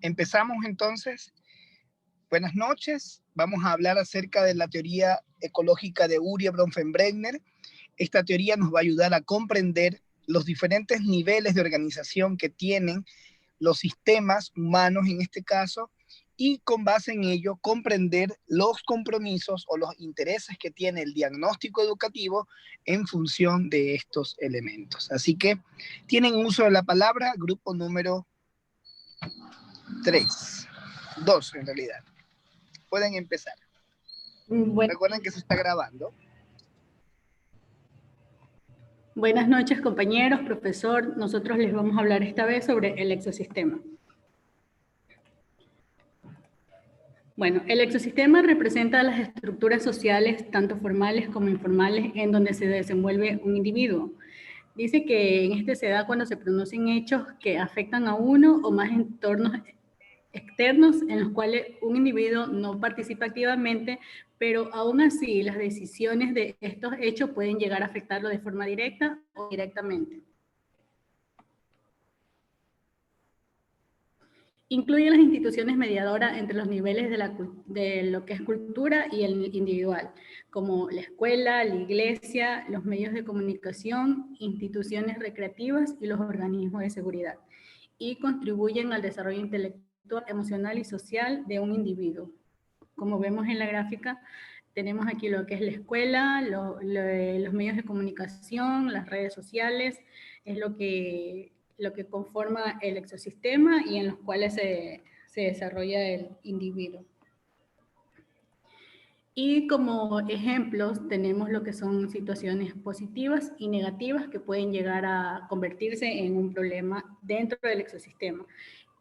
Empezamos entonces. Buenas noches. Vamos a hablar acerca de la teoría ecológica de Urie Bronfenbrenner. Esta teoría nos va a ayudar a comprender los diferentes niveles de organización que tienen los sistemas humanos en este caso, y con base en ello comprender los compromisos o los intereses que tiene el diagnóstico educativo en función de estos elementos. Así que tienen uso de la palabra, grupo número 3, 2 en realidad. Pueden empezar. Bueno. Recuerden que se está grabando. Buenas noches, compañeros, profesor. Nosotros les vamos a hablar esta vez sobre el exosistema. Bueno, el ecosistema representa las estructuras sociales, tanto formales como informales, en donde se desenvuelve un individuo. Dice que en este se da cuando se producen hechos que afectan a uno o más entornos externos en los cuales un individuo no participa activamente, pero aún así las decisiones de estos hechos pueden llegar a afectarlo de forma directa o indirectamente. Incluye las instituciones mediadoras entre los niveles de lo que es cultura y el individual, como la escuela, la iglesia, los medios de comunicación, instituciones recreativas y los organismos de seguridad, y contribuyen al desarrollo intelectual, emocional y social de un individuo. Como vemos en la gráfica, tenemos aquí lo que es la escuela, los medios de comunicación, las redes sociales, es lo que conforma el ecosistema y en los cuales se desarrolla el individuo. Y como ejemplos tenemos lo que son situaciones positivas y negativas que pueden llegar a convertirse en un problema dentro del ecosistema.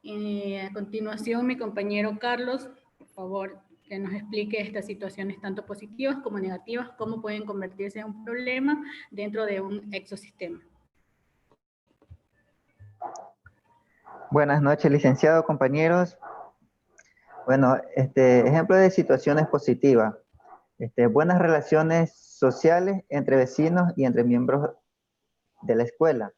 A continuación, mi compañero Carlos, por favor, que nos explique estas situaciones tanto positivas como negativas, cómo pueden convertirse en un problema dentro de un ecosistema. Buenas noches, licenciado, compañeros. Bueno, ejemplo de situaciones positivas. Buenas relaciones sociales entre vecinos y entre miembros de la escuela.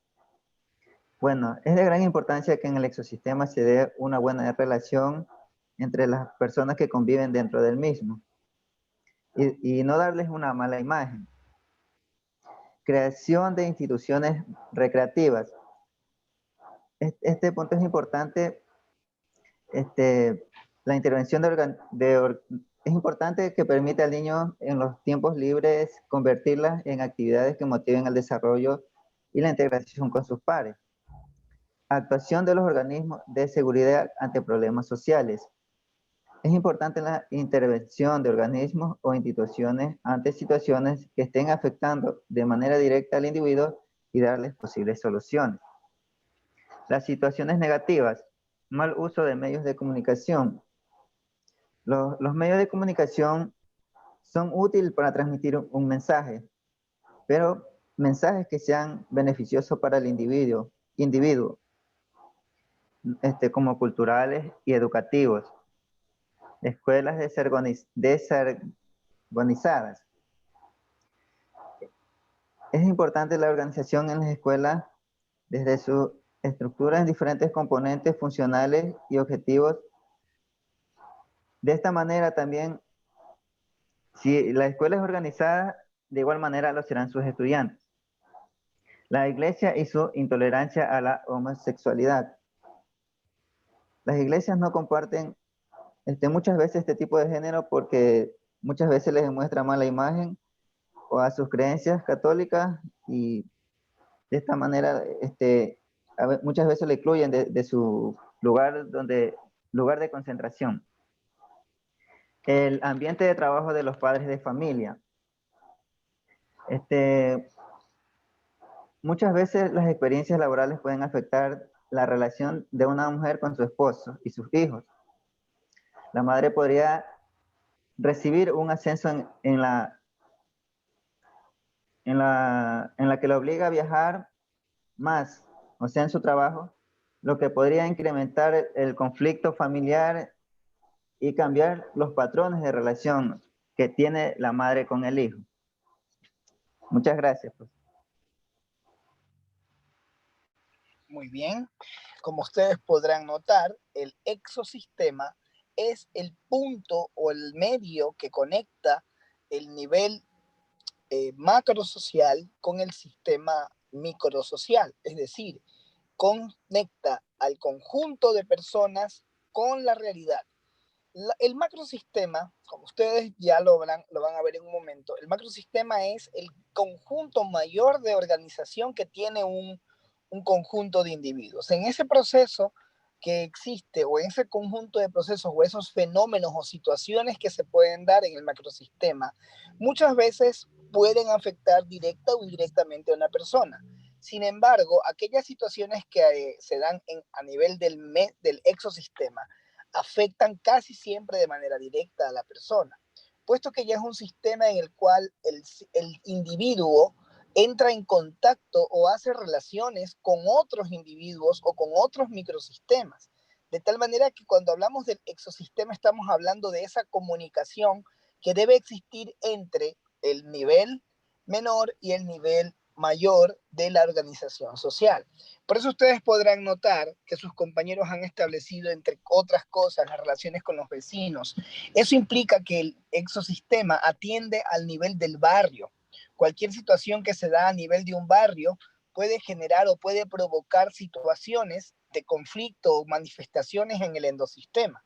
Bueno, es de gran importancia que en el ecosistema se dé una buena relación entre las personas que conviven dentro del mismo y no darles una mala imagen. Creación de instituciones recreativas. Este punto es importante. La intervención es importante que permita al niño en los tiempos libres convertirlas en actividades que motiven el desarrollo y la integración con sus pares. Actuación de los organismos de seguridad ante problemas sociales. Es importante la intervención de organismos o instituciones ante situaciones que estén afectando de manera directa al individuo y darles posibles soluciones. Las situaciones negativas. Mal uso de medios de comunicación. Los medios de comunicación son útiles para transmitir un mensaje, pero mensajes que sean beneficiosos para el individuo, como culturales y educativos. Escuelas desorganizadas. Es importante la organización en las escuelas desde su estructura en diferentes componentes funcionales y objetivos. De esta manera también, si la escuela es organizada, de igual manera lo serán sus estudiantes. La iglesia y su intolerancia a la homosexualidad. Las iglesias no comparten muchas veces este tipo de género porque muchas veces les demuestra mala imagen o a sus creencias católicas y de esta manera muchas veces le excluyen de su lugar de concentración. El ambiente de trabajo de los padres de familia. Muchas veces las experiencias laborales pueden afectar la relación de una mujer con su esposo y sus hijos. La madre podría recibir un ascenso en la que le obliga a viajar más, o sea, en su trabajo, lo que podría incrementar el conflicto familiar y cambiar los patrones de relación que tiene la madre con el hijo. Muchas gracias. Muy bien. Como ustedes podrán notar, el exosistema es el punto o el medio que conecta el nivel macrosocial con el sistema microsocial, es decir, conecta al conjunto de personas con la realidad. El macrosistema, como ustedes ya lo van a ver en un momento, el macrosistema es el conjunto mayor de organización que tiene un conjunto de individuos. En ese proceso que existe, o en ese conjunto de procesos, o esos fenómenos o situaciones que se pueden dar en el macrosistema, muchas veces pueden afectar directa o indirectamente a una persona. Sin embargo, aquellas situaciones que se dan a nivel del exosistema afectan casi siempre de manera directa a la persona, puesto que ya es un sistema en el cual el individuo entra en contacto o hace relaciones con otros individuos o con otros microsistemas. De tal manera que cuando hablamos del exosistema estamos hablando de esa comunicación que debe existir entre el nivel menor y el nivel mayor de la organización social. Por eso ustedes podrán notar que sus compañeros han establecido, entre otras cosas, las relaciones con los vecinos. Eso implica que el exosistema atiende al nivel del barrio. Cualquier situación que se da a nivel de un barrio puede generar o puede provocar situaciones de conflicto o manifestaciones en el endosistema,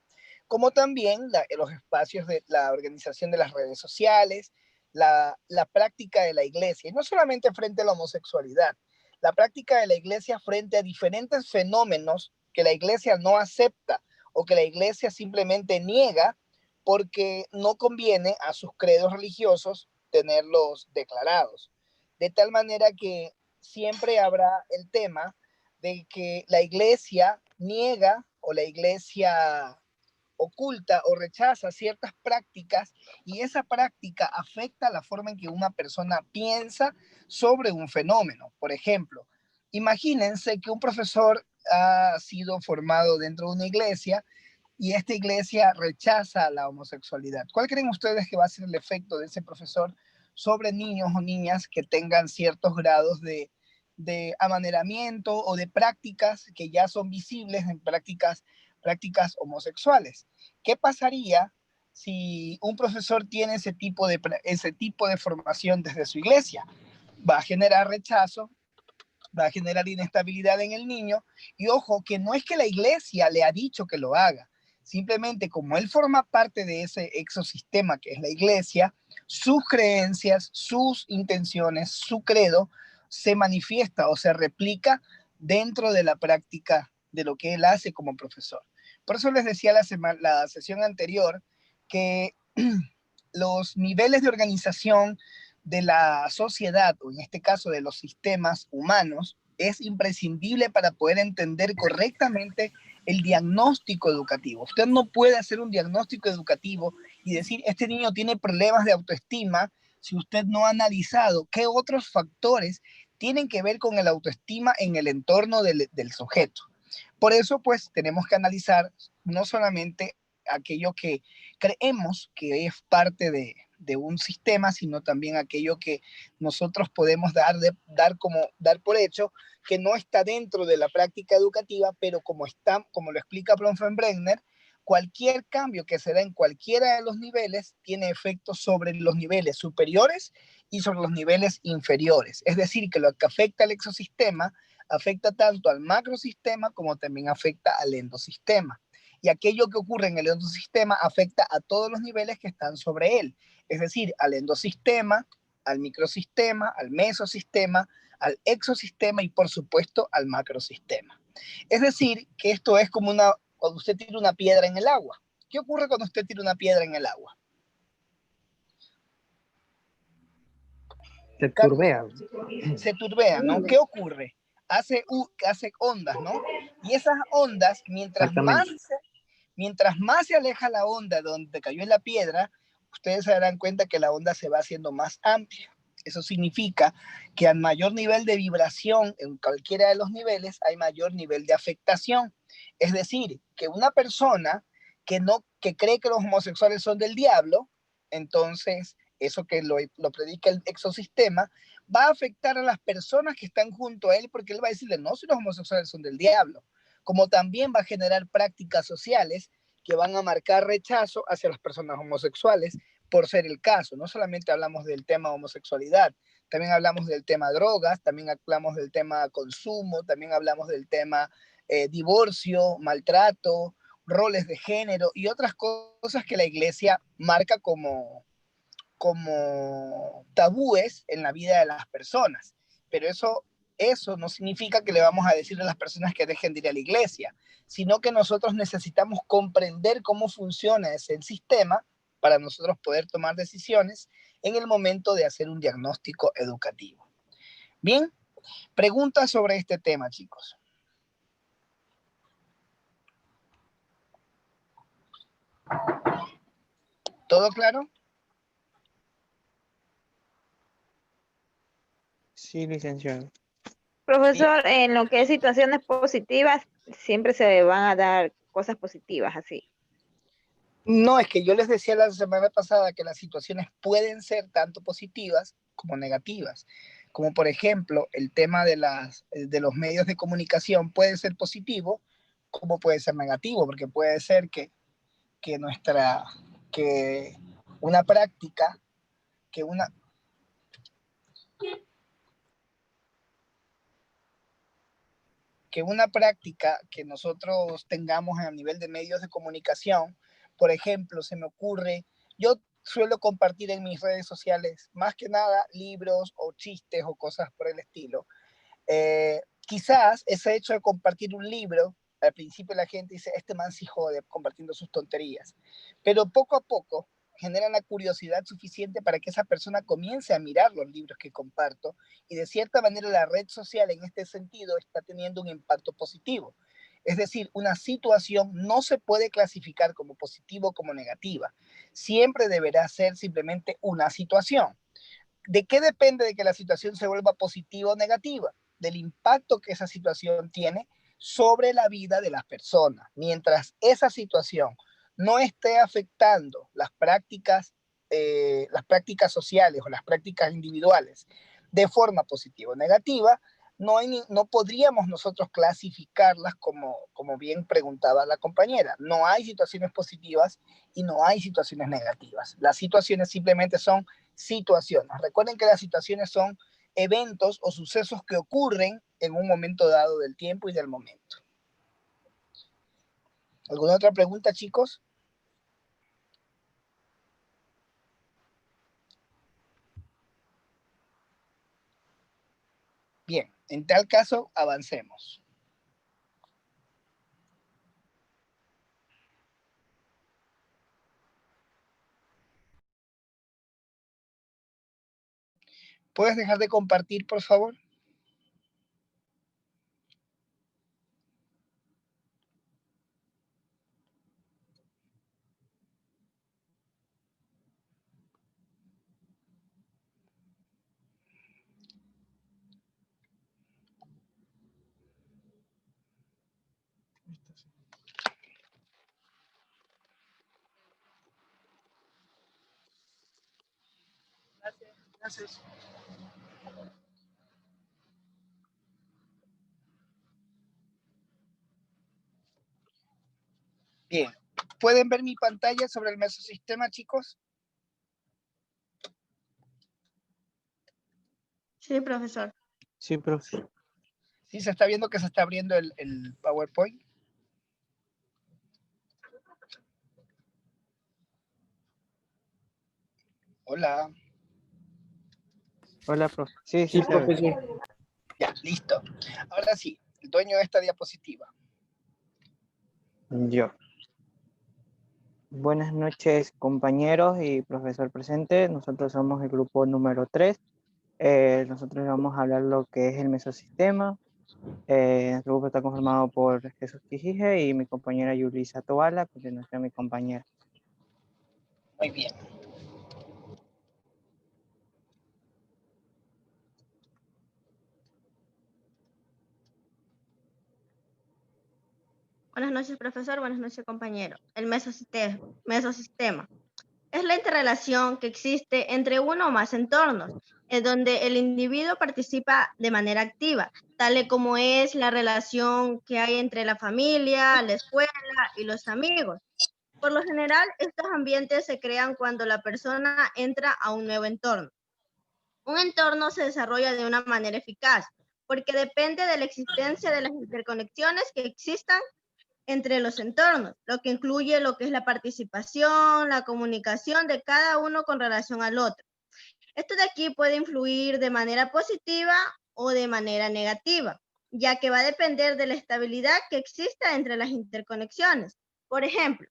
como también los espacios de la organización de las redes sociales, la práctica de la iglesia, y no solamente frente a la homosexualidad, la práctica de la iglesia frente a diferentes fenómenos que la iglesia no acepta o que la iglesia simplemente niega porque no conviene a sus credos religiosos tenerlos declarados. De tal manera que siempre habrá el tema de que la iglesia niega o la iglesia oculta o rechaza ciertas prácticas y esa práctica afecta la forma en que una persona piensa sobre un fenómeno. Por ejemplo, imagínense que un profesor ha sido formado dentro de una iglesia y esta iglesia rechaza la homosexualidad. ¿Cuál creen ustedes que va a ser el efecto de ese profesor sobre niños o niñas que tengan ciertos grados de amaneramiento o de prácticas que ya son visibles en prácticas homosexuales? ¿Qué pasaría si un profesor tiene ese tipo de formación desde su iglesia? Va a generar rechazo, va a generar inestabilidad en el niño, y ojo, que no es que la iglesia le ha dicho que lo haga, simplemente como él forma parte de ese exosistema que es la iglesia, sus creencias, sus intenciones, su credo se manifiesta o se replica dentro de la práctica de lo que él hace como profesor. Por eso les decía la sesión anterior que los niveles de organización de la sociedad, o en este caso de los sistemas humanos, es imprescindible para poder entender correctamente el diagnóstico educativo. Usted no puede hacer un diagnóstico educativo y decir, este niño tiene problemas de autoestima, si usted no ha analizado qué otros factores tienen que ver con el autoestima en el entorno del sujeto. Por eso, pues, tenemos que analizar no solamente aquello que creemos que es parte de un sistema, sino también aquello que nosotros podemos dar por hecho que no está dentro de la práctica educativa, pero como lo explica Bronfenbrenner, cualquier cambio que se da en cualquiera de los niveles tiene efectos sobre los niveles superiores y sobre los niveles inferiores. Es decir, que lo que afecta al exosistema afecta tanto al macrosistema como también afecta al endosistema. Y aquello que ocurre en el endosistema afecta a todos los niveles que están sobre él, es decir, al endosistema, al microsistema, al mesosistema, al exosistema y por supuesto al macrosistema. Es decir, que esto es como cuando usted tira una piedra en el agua. ¿Qué ocurre cuando usted tira una piedra en el agua? Se turbea. Se turbea, ¿no? ¿Qué ocurre? Hace ondas, ¿no? Y esas ondas, mientras más se aleja la onda de donde cayó en la piedra, ustedes se darán cuenta que la onda se va haciendo más amplia. Eso significa que al mayor nivel de vibración en cualquiera de los niveles, hay mayor nivel de afectación. Es decir, que una persona que cree que los homosexuales son del diablo, entonces eso que lo predica el exosistema, va a afectar a las personas que están junto a él, porque él va a decirle, no, si los homosexuales son del diablo, como también va a generar prácticas sociales que van a marcar rechazo hacia las personas homosexuales por ser el caso. No solamente hablamos del tema homosexualidad, también hablamos del tema drogas, también hablamos del tema consumo, también hablamos del tema divorcio, maltrato, roles de género y otras cosas que la iglesia marca como tabúes en la vida de las personas. Pero eso no significa que le vamos a decir a las personas que dejen de ir a la iglesia, sino que nosotros necesitamos comprender cómo funciona ese sistema para nosotros poder tomar decisiones en el momento de hacer un diagnóstico educativo. Bien, preguntas sobre este tema, chicos. ¿Todo claro? Sí, licenciado. Profesor, en lo que es situaciones positivas, siempre se van a dar cosas positivas así. No, es que yo les decía la semana pasada que las situaciones pueden ser tanto positivas como negativas. Como por ejemplo, el tema de los medios de comunicación puede ser positivo como puede ser negativo, porque puede ser que una práctica, que una, que una práctica que nosotros tengamos a nivel de medios de comunicación, por ejemplo, se me ocurre, yo suelo compartir en mis redes sociales más que nada libros o chistes o cosas por el estilo. Quizás ese hecho de compartir un libro, al principio la gente dice, este man sí jode compartiendo sus tonterías, pero poco a poco generan la curiosidad suficiente para que esa persona comience a mirar los libros que comparto y de cierta manera la red social en este sentido está teniendo un impacto positivo. Es decir, una situación no se puede clasificar como positiva o como negativa. Siempre deberá ser simplemente una situación. ¿De qué depende de que la situación se vuelva positiva o negativa? Del impacto que esa situación tiene sobre la vida de las personas. Mientras esa situación no esté afectando las prácticas sociales o las prácticas individuales de forma positiva o negativa, no podríamos nosotros clasificarlas como bien preguntaba la compañera. No hay situaciones positivas y no hay situaciones negativas. Las situaciones simplemente son situaciones. Recuerden que las situaciones son eventos o sucesos que ocurren en un momento dado del tiempo y del momento. ¿Alguna otra pregunta, chicos? Bien, en tal caso, avancemos. ¿Puedes dejar de compartir, por favor? Gracias. Bien, ¿pueden ver mi pantalla sobre el mesosistema, chicos? Sí, profesor. Sí, profe. ¿Sí se está viendo que se está abriendo el PowerPoint? Hola. Hola, profe. Sí, Sí, sí, sabe. profesor. Ya, listo. Ahora sí, el dueño de esta diapositiva. Yo. Buenas noches, compañeros y profesor presente. Nosotros somos el grupo número 3. Nosotros vamos a hablar lo que es el mesosistema. Nuestro grupo está conformado por Jesús Quijije y mi compañera Yulisa Toala, a continuación mi compañera. Muy bien. Buenas noches, profesor. Buenas noches, compañero. El mesosistema es la interrelación que existe entre uno o más entornos, es donde el individuo participa de manera activa, tal como es la relación que hay entre la familia, la escuela y los amigos. Por lo general, estos ambientes se crean cuando la persona entra a un nuevo entorno. Un entorno se desarrolla de una manera eficaz, porque depende de la existencia de las interconexiones que existan entre los entornos, lo que incluye lo que es la participación, la comunicación de cada uno con relación al otro. Esto de aquí puede influir de manera positiva o de manera negativa, ya que va a depender de la estabilidad que exista entre las interconexiones. Por ejemplo,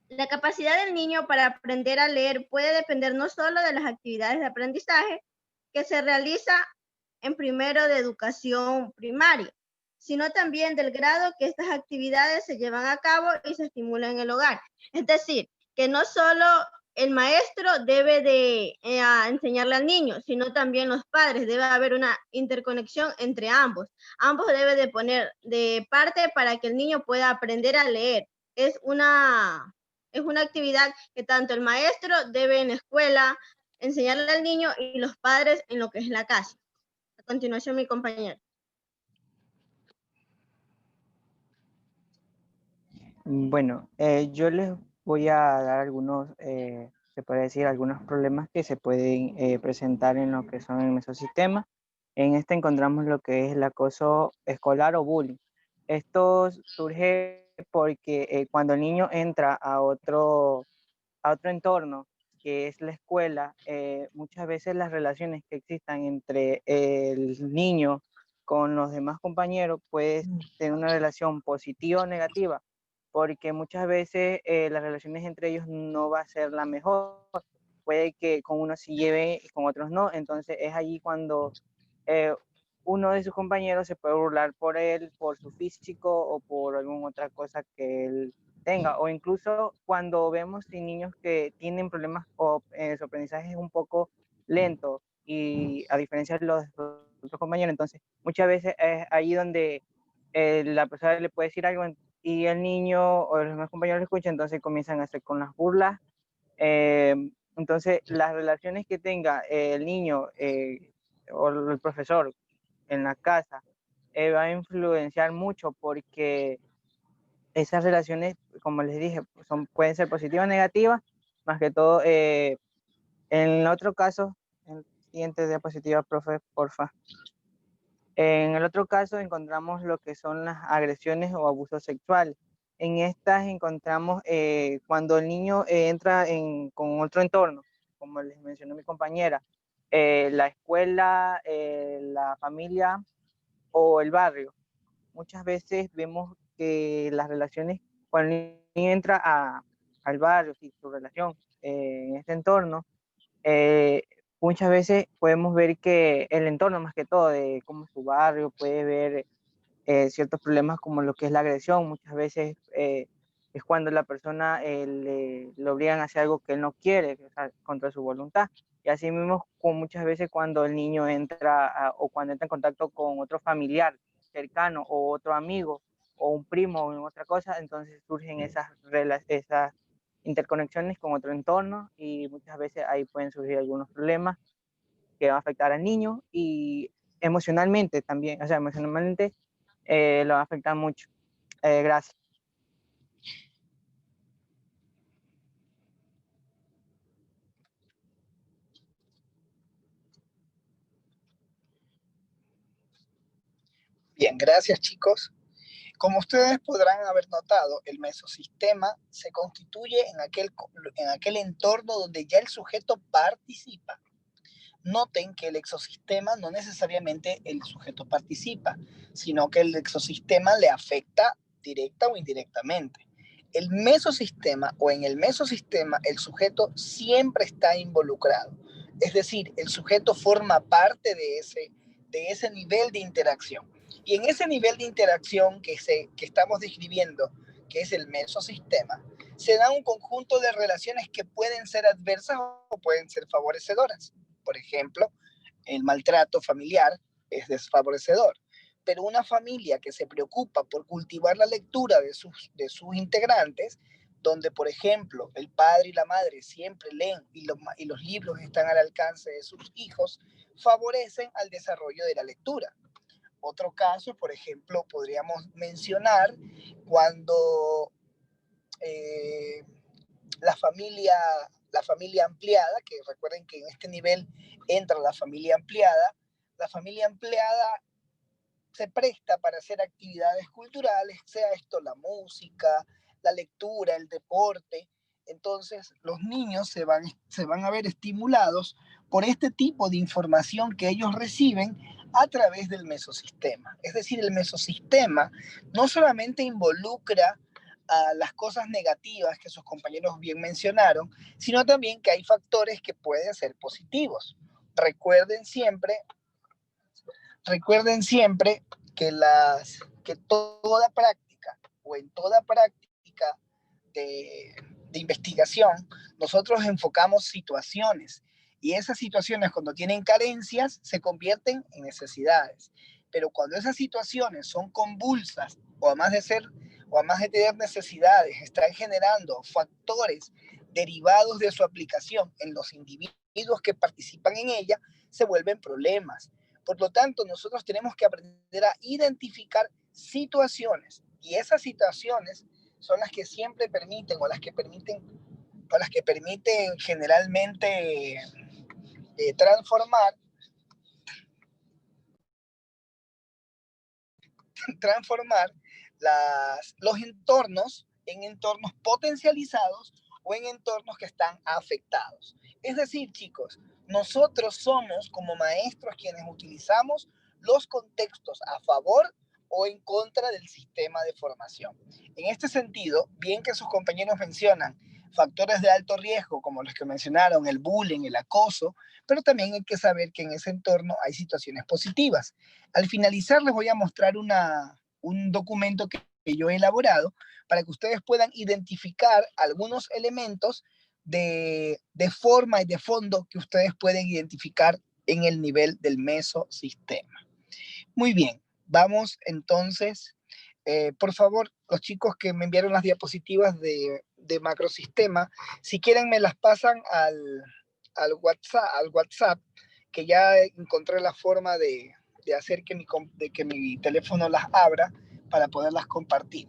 la capacidad del niño para aprender a leer puede depender no solo de las actividades de aprendizaje que se realiza en primero de educación primaria, sino también del grado que estas actividades se llevan a cabo y se estimulan en el hogar. Es decir, que no solo el maestro debe de enseñarle al niño, sino también los padres. Debe haber una interconexión entre ambos. Ambos deben de poner de parte para que el niño pueda aprender a leer. Es una actividad que tanto el maestro debe en la escuela enseñarle al niño y los padres en lo que es la casa. A continuación, mi compañero. Bueno, yo les voy a dar algunos, se puede decir, algunos problemas que se pueden presentar en lo que son el mesosistema. En este encontramos lo que es el acoso escolar o bullying. Esto surge porque cuando el niño entra a otro entorno, que es la escuela, muchas veces las relaciones que existan entre el niño con los demás compañeros puede tener una relación positiva o negativa, porque muchas veces las relaciones entre ellos no va a ser la mejor. Puede que con unos se lleve y con otros no. Entonces es allí cuando eh, uno de sus compañeros se puede burlar por él, por su físico o por alguna otra cosa que él tenga. O incluso cuando vemos niños que tienen problemas o su aprendizaje es un poco lento y a diferencia de los otros compañeros, entonces muchas veces es ahí donde la persona le puede decir algo y el niño o los demás compañeros lo escuchan, entonces comienzan a hacer con las burlas. Entonces, las relaciones que tenga el niño o el profesor en la casa va a influenciar mucho porque esas relaciones, como les dije, pueden ser positivas o negativas, más que todo. En el otro caso, en el siguiente diapositiva, profe, porfa. En el otro caso encontramos lo que son las agresiones o abusos sexuales. En estas encontramos cuando el niño entra con otro entorno, como les mencionó mi compañera, la escuela, la familia o el barrio. Muchas veces vemos que las relaciones, cuando el niño entra al barrio, sí, su relación en este entorno, muchas veces podemos ver que el entorno, más que todo, de cómo es su barrio, puede ver ciertos problemas como lo que es la agresión. Muchas veces es cuando la persona le obligan a hacer algo que él no quiere, o sea, contra su voluntad. Y así mismo, muchas veces cuando el niño entra o cuando entra en contacto con otro familiar cercano o otro amigo o un primo o otra cosa, entonces surgen esas interconexiones con otro entorno y muchas veces ahí pueden surgir algunos problemas que van a afectar al niño y emocionalmente también, o sea, emocionalmente lo va a afectar mucho. Gracias. Bien, gracias chicos. Como ustedes podrán haber notado, el mesosistema se constituye en aquel entorno donde ya el sujeto participa. Noten que el exosistema no necesariamente el sujeto participa, sino que el exosistema le afecta directa o indirectamente. El mesosistema o en el mesosistema el sujeto siempre está involucrado. Es decir, el sujeto forma parte de ese nivel de interacción. Y en ese nivel de interacción que estamos describiendo, que es el mesosistema, se da un conjunto de relaciones que pueden ser adversas o pueden ser favorecedoras. Por ejemplo, el maltrato familiar es desfavorecedor, pero una familia que se preocupa por cultivar la lectura de sus integrantes donde, por ejemplo, el padre y la madre siempre leen y los libros están al alcance de sus hijos, favorecen al desarrollo de la lectura. Otro caso, por ejemplo, podríamos mencionar cuando eh, la familia ampliada, que recuerden que en este nivel entra la familia ampliada se presta para hacer actividades culturales, sea esto la música, la lectura, el deporte. Entonces, los niños se van a ver estimulados por este tipo de información que ellos reciben a través del mesosistema. Es decir, el mesosistema no solamente involucra a las cosas negativas que sus compañeros bien mencionaron, sino también que hay factores que pueden ser positivos. Recuerden siempre que toda práctica o en toda práctica de investigación, nosotros enfocamos situaciones y esas situaciones cuando tienen carencias se convierten en necesidades. Pero cuando esas situaciones son convulsas o además de tener necesidades, están generando factores derivados de su aplicación en los individuos que participan en ella, se vuelven problemas. Por lo tanto, nosotros tenemos que aprender a identificar situaciones y esas situaciones son las que siempre permiten o las que permiten generalmente transformar los entornos en entornos potencializados o en entornos que están afectados. Es decir, chicos, nosotros somos como maestros quienes utilizamos los contextos a favor o en contra del sistema de formación. En este sentido, bien que sus compañeros mencionan factores de alto riesgo, como los que mencionaron, el bullying, el acoso, pero también hay que saber que en ese entorno hay situaciones positivas. Al finalizar les voy a mostrar un documento que yo he elaborado para que ustedes puedan identificar algunos elementos de forma y de fondo que ustedes pueden identificar en el nivel del mesosistema. Muy bien, vamos entonces, por favor, los chicos que me enviaron las diapositivas de macrosistema, si quieren me las pasan al WhatsApp, que ya encontré la forma de hacer que mi teléfono las abra para poderlas compartir.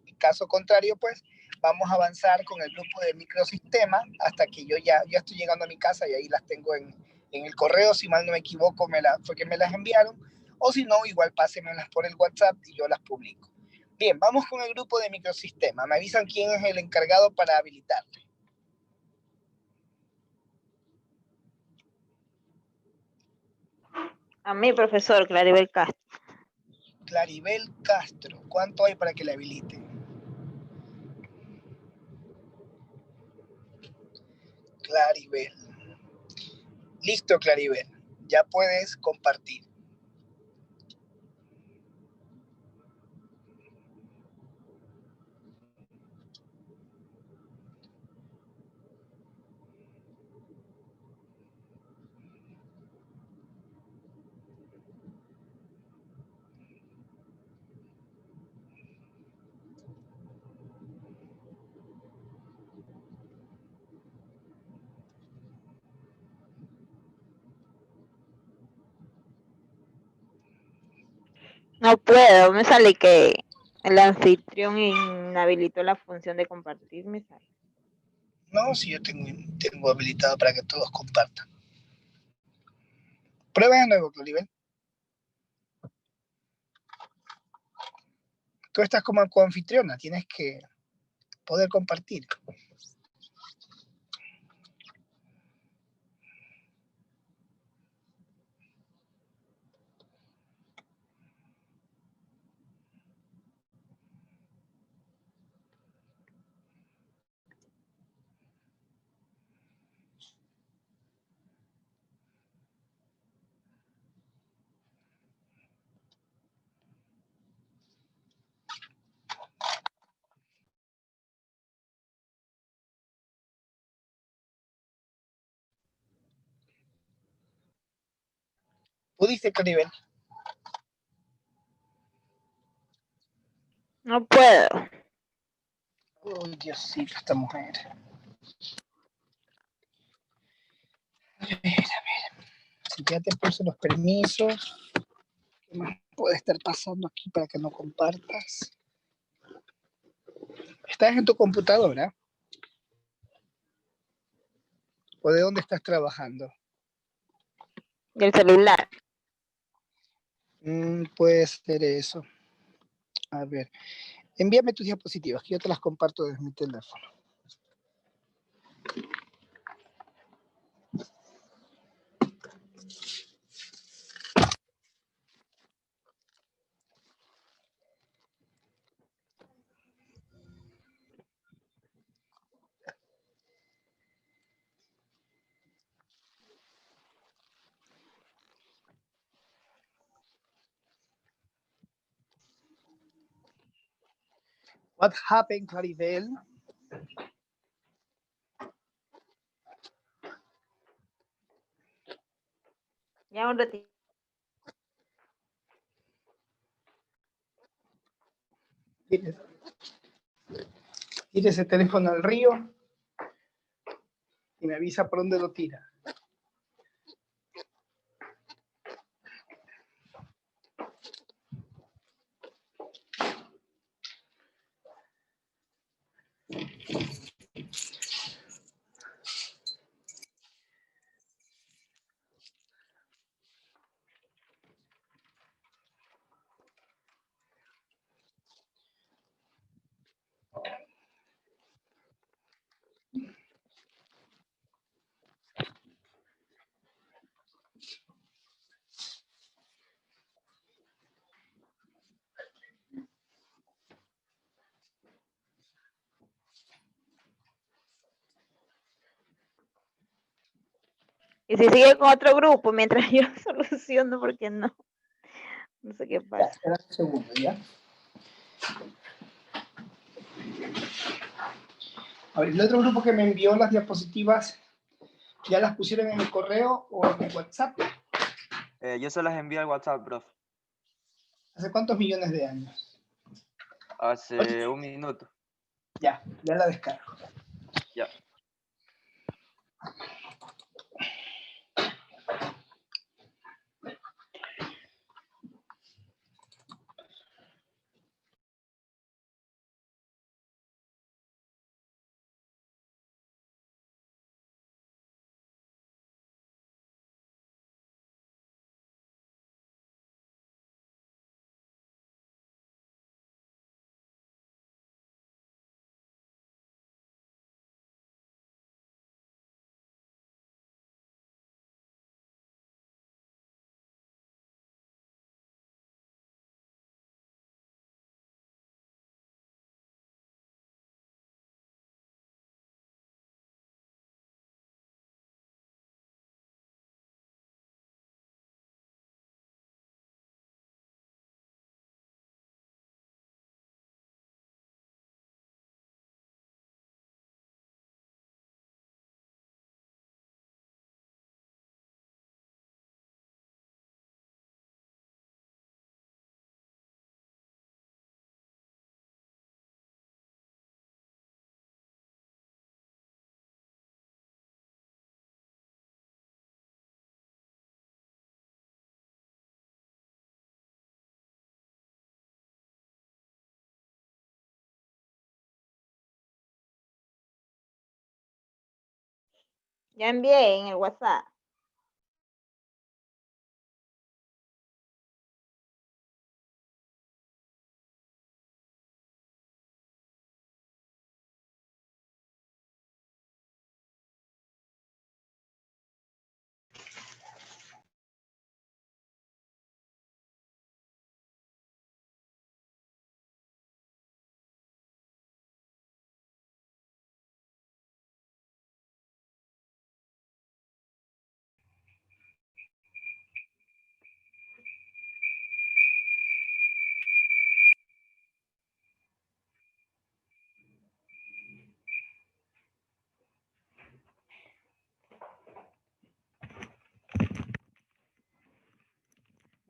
En caso contrario, pues vamos a avanzar con el grupo de microsistema hasta que yo ya estoy llegando a mi casa y ahí las tengo en el correo, si mal no me equivoco, fue que me las enviaron, o si no, igual pásenmelas por el WhatsApp y yo las publico. Bien, vamos con el grupo de microsistema. Me avisan quién es el encargado para habilitarle. A mí, profesor Claribel Castro. Claribel Castro. ¿Cuánto hay para que le habilite? Claribel. Listo, Claribel. Ya puedes compartir. No puedo, me sale que el anfitrión inhabilitó la función de compartir, me sale. No, si yo tengo habilitado para que todos compartan. Prueba de nuevo, Claribel. Tú estás como coanfitriona, tienes que poder compartir. ¿Pudiste, Claribel? No puedo. Oh, Diosito, esta mujer. A ver. Si ya te puse los permisos, ¿qué más puede estar pasando aquí para que no compartas? ¿Estás en tu computadora? ¿O de dónde estás trabajando? Del celular. Puede ser eso. A ver, envíame tus diapositivas, que yo te las comparto desde mi teléfono. What happened, Claribel? Ya un ratito. Tira ese teléfono al río y me avisa por dónde lo tira. Y si sigue con otro grupo mientras yo soluciono, porque no sé qué Ya, pasa. espera un segundo, ¿ya? A ver, el otro grupo que me envió las diapositivas, ¿ya las pusieron en el correo o en el WhatsApp? Yo se las envié al WhatsApp, prof. ¿Hace cuántos millones de años? Hace un minuto. Ya la descargo. Ya. Ya envié en el WhatsApp.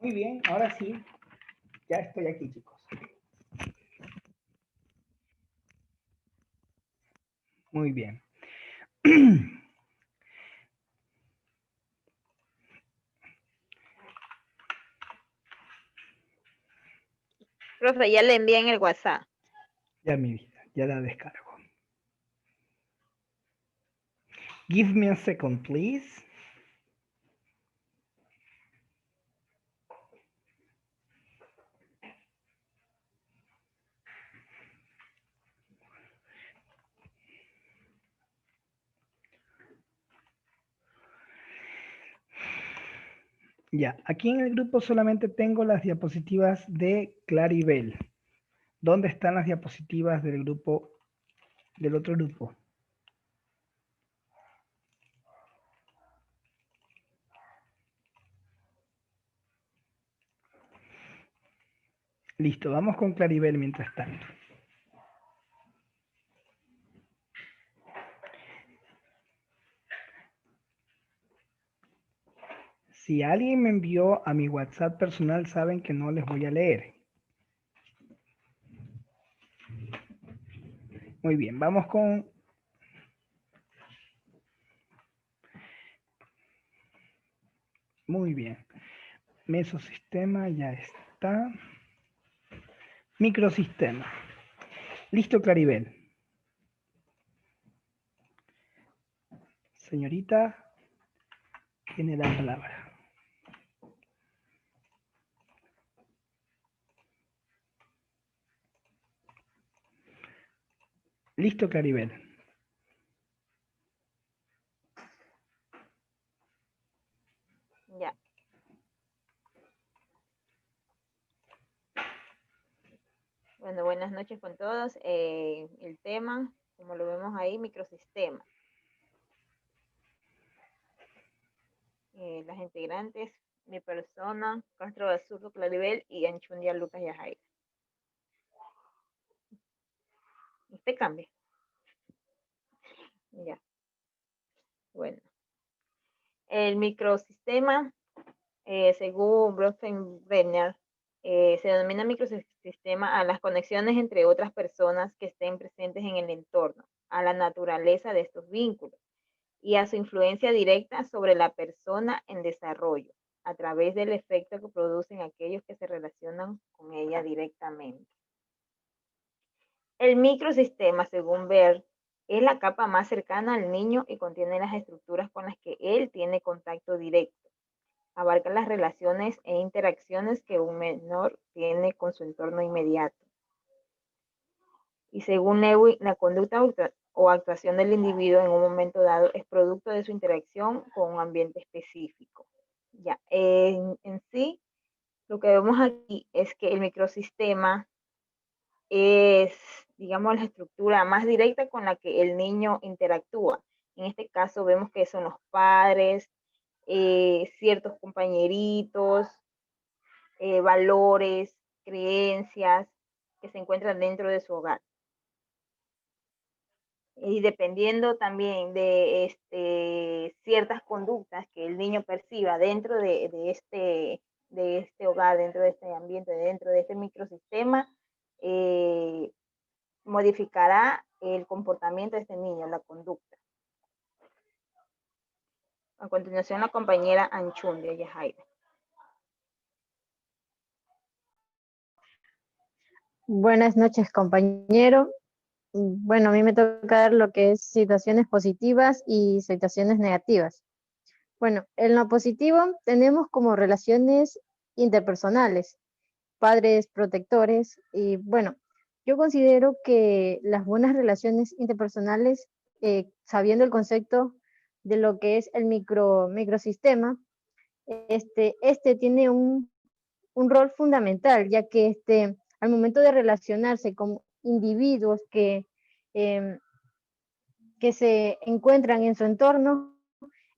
Muy bien, ahora sí, ya estoy aquí, chicos. Muy bien. Profe, ya le envié en el WhatsApp. Ya mi vida, ya la descargo. Give me a second, please. Ya, aquí en el grupo solamente tengo las diapositivas de Claribel. ¿Dónde están las diapositivas del grupo, del otro grupo? Listo, vamos con Claribel mientras tanto. Si alguien me envió a mi WhatsApp personal, saben que no les voy a leer. Muy bien, vamos con... Muy bien. Mesosistema ya está. Microsistema. Listo, Claribel. Señorita, tiene la palabra. Listo, Claribel. Ya. Bueno, buenas noches con todos. El tema, como lo vemos ahí, microsistema. Las integrantes, mi persona, Castro Basurto, Claribel y Anchundia Lucas Yajaira. Este cambia. Ya. Bueno. El microsistema, según Bronfenbrenner, se denomina microsistema a las conexiones entre otras personas que estén presentes en el entorno, a la naturaleza de estos vínculos y a su influencia directa sobre la persona en desarrollo, a través del efecto que producen aquellos que se relacionan con ella directamente. El microsistema, según Baer, es la capa más cercana al niño y contiene las estructuras con las que él tiene contacto directo. Abarca las relaciones e interacciones que un menor tiene con su entorno inmediato. Y según Lewin, la conducta o actuación del individuo en un momento dado es producto de su interacción con un ambiente específico. Ya, en sí, lo que vemos aquí es que el microsistema es, digamos, la estructura más directa con la que el niño interactúa. En este caso vemos que son los padres, ciertos compañeritos, valores, creencias que se encuentran dentro de su hogar. Y dependiendo también de ciertas conductas que el niño perciba dentro de este hogar, dentro de este ambiente, dentro de este microsistema, modificará el comportamiento de este niño, la conducta. A continuación, la compañera Anchundia Yajaira. Buenas noches, compañero. Bueno, a mí me toca dar lo que es situaciones positivas y situaciones negativas. Bueno, en lo positivo tenemos como relaciones interpersonales, padres protectores, y bueno, yo considero que las buenas relaciones interpersonales, sabiendo el concepto de lo que es el microsistema, este tiene un rol fundamental, ya que al momento de relacionarse con individuos em, que se encuentran en su entorno,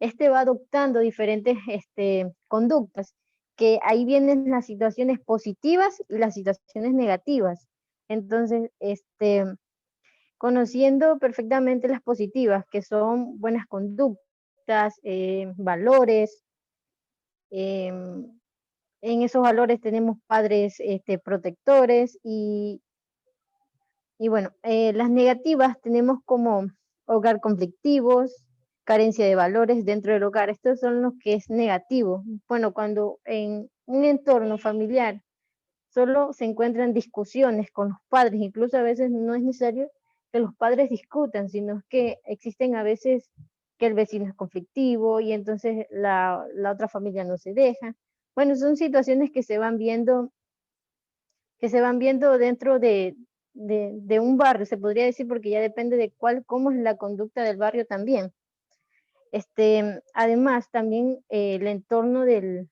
va adoptando diferentes conductas, que ahí vienen las situaciones positivas y las situaciones negativas. Entonces, conociendo perfectamente las positivas, que son buenas conductas, valores, en esos valores tenemos padres protectores y bueno, las negativas tenemos como hogar conflictivos, carencia de valores dentro del hogar. Estos son los que es negativo. Bueno, cuando en un entorno familiar solo se encuentran discusiones con los padres, incluso a veces no es necesario que los padres discutan, sino que existen a veces que el vecino es conflictivo y entonces la otra familia no se deja. Bueno, son situaciones que se van viendo dentro de un barrio, se podría decir, porque ya depende de cómo es la conducta del barrio también. Además, también el entorno del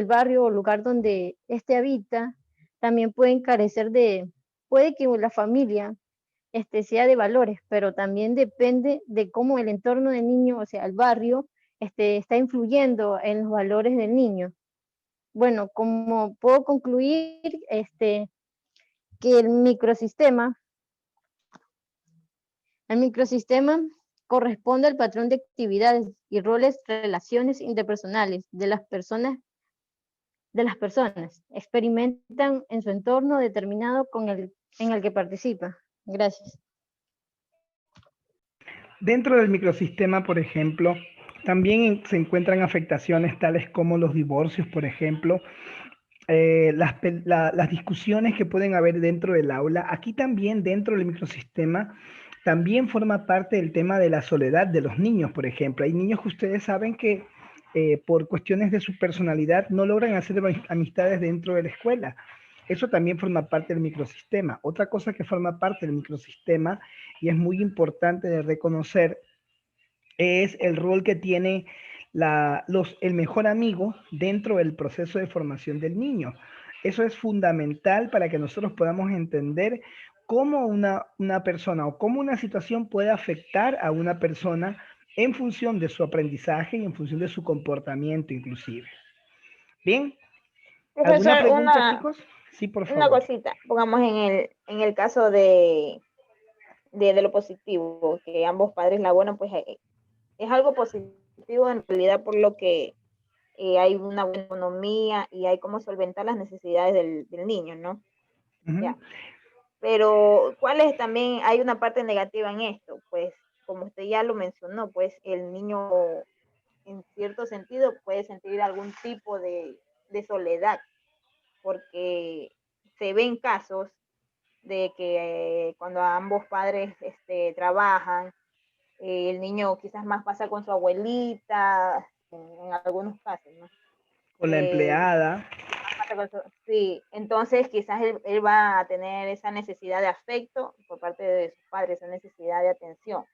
barrio o lugar donde habita, también puede carecer puede que la familia sea de valores, pero también depende de cómo el entorno del niño, o sea, el barrio, está influyendo en los valores del niño. Bueno, como puedo concluir, que el microsistema corresponde al patrón de actividades y roles, relaciones interpersonales de las personas. Experimentan en su entorno determinado en el que participa. Gracias. Dentro del microsistema, por ejemplo, también se encuentran afectaciones tales como los divorcios, por ejemplo, las discusiones que pueden haber dentro del aula. Aquí también, dentro del microsistema, también forma parte del tema de la soledad de los niños, por ejemplo. Hay niños que ustedes saben que por cuestiones de su personalidad no logran hacer amistades dentro de la escuela. Eso también forma parte del microsistema. Otra cosa que forma parte del microsistema y es muy importante de reconocer es el rol que tiene el mejor amigo dentro del proceso de formación del niño. Eso es fundamental para que nosotros podamos entender cómo una persona o cómo una situación puede afectar a una persona en función de su aprendizaje y en función de su comportamiento inclusive. Bien, ¿alguna Profesor, pregunta, chicos? Sí, por una favor. cosita, pongamos en el caso de lo positivo, que ambos padres laboran, pues es algo positivo en realidad por lo que hay una buena economía y hay cómo solventar las necesidades del niño, ¿no? Ujú. Ya. Pero, ¿cuál es también? Hay una parte negativa en esto, pues, como usted ya lo mencionó, pues el niño en cierto sentido puede sentir algún tipo de soledad, porque se ven casos de que cuando ambos padres trabajan, el niño quizás más pasa con su abuelita, en algunos casos, ¿no? Con la Eh, empleada. sí, entonces quizás él va a tener esa necesidad de afecto por parte de sus padres, esa necesidad de atención.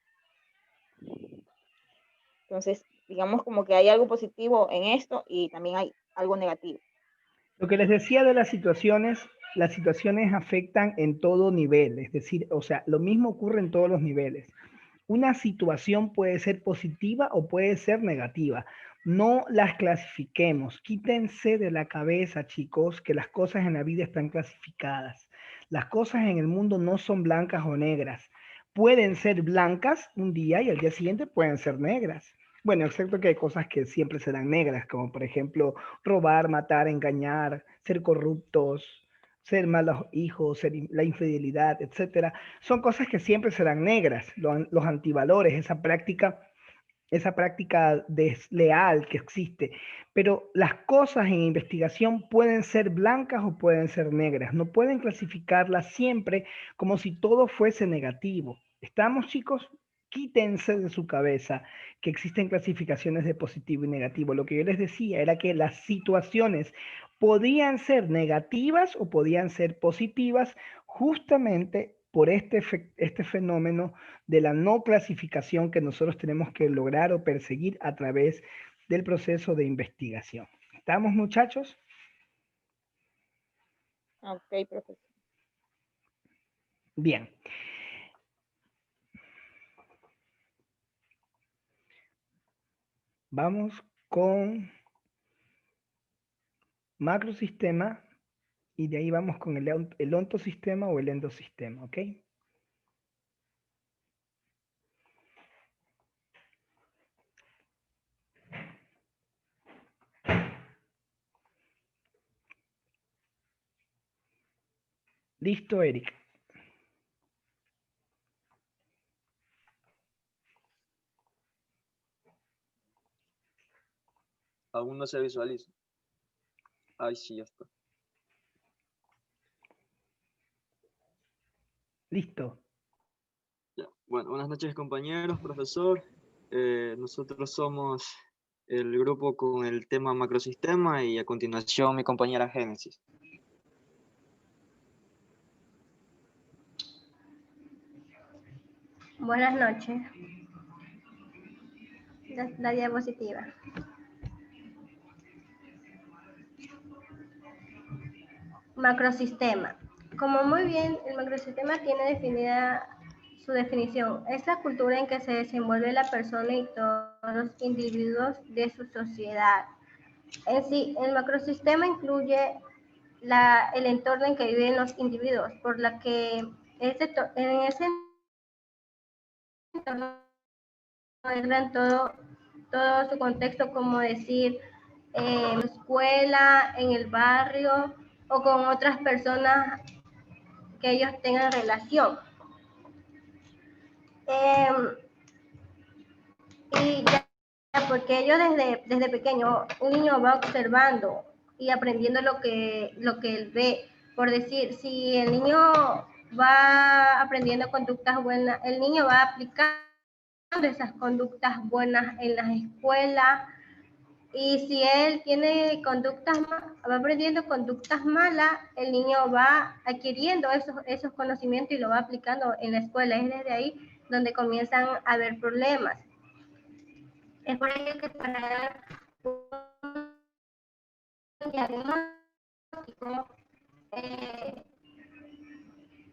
Entonces, digamos como que hay algo positivo en esto y también hay algo negativo. Lo que les decía de las situaciones afectan en todo nivel, es decir, o sea, lo mismo ocurre en todos los niveles. Una situación puede ser positiva o puede ser negativa. No las clasifiquemos. Quítense de la cabeza, chicos, que las cosas en la vida están clasificadas. Las cosas en el mundo no son blancas o negras. Pueden ser blancas un día y al día siguiente pueden ser negras. Bueno, excepto que hay cosas que siempre serán negras, como por ejemplo robar, matar, engañar, ser corruptos, ser malos hijos, la infidelidad, etcétera. Son cosas que siempre serán negras, los antivalores, esa práctica desleal que existe. Pero las cosas en investigación pueden ser blancas o pueden ser negras. No pueden clasificarlas siempre como si todo fuese negativo. ¿Estamos, chicos? Quítense de su cabeza que existen clasificaciones de positivo y negativo. Lo que yo les decía era que las situaciones podían ser negativas o podían ser positivas justamente por este fenómeno de la no clasificación que nosotros tenemos que lograr o perseguir a través del proceso de investigación. ¿Estamos, muchachos? Ok, profesor. Bien. Vamos con macrosistema y de ahí vamos con el ontosistema o el endosistema, ¿ok? Listo, Eric. Aún no se visualiza. Ay, sí, ya está. Listo. Ya. Bueno, buenas noches compañeros, profesor. Nosotros somos el grupo con el tema macrosistema y a continuación mi compañera Génesis. Buenas noches. La diapositiva. Macrosistema. Como muy bien, el macrosistema tiene definida su definición. Es la cultura en que se desenvuelve la persona y todos los individuos de su sociedad. En sí, el macrosistema incluye el entorno en que viven los individuos, por la que en ese entorno entra todo su contexto, como decir, en la escuela, en el barrio o con otras personas que ellos tengan relación. Y ya, porque ellos desde pequeño, un niño va observando y aprendiendo lo que él ve. Por decir, si el niño va aprendiendo conductas buenas, el niño va aplicando esas conductas buenas en las escuelas. Y si él tiene va aprendiendo conductas malas, el niño va adquiriendo esos conocimientos y lo va aplicando en la escuela. Es desde ahí donde comienzan a haber problemas. Es por ello que para dar un diagnóstico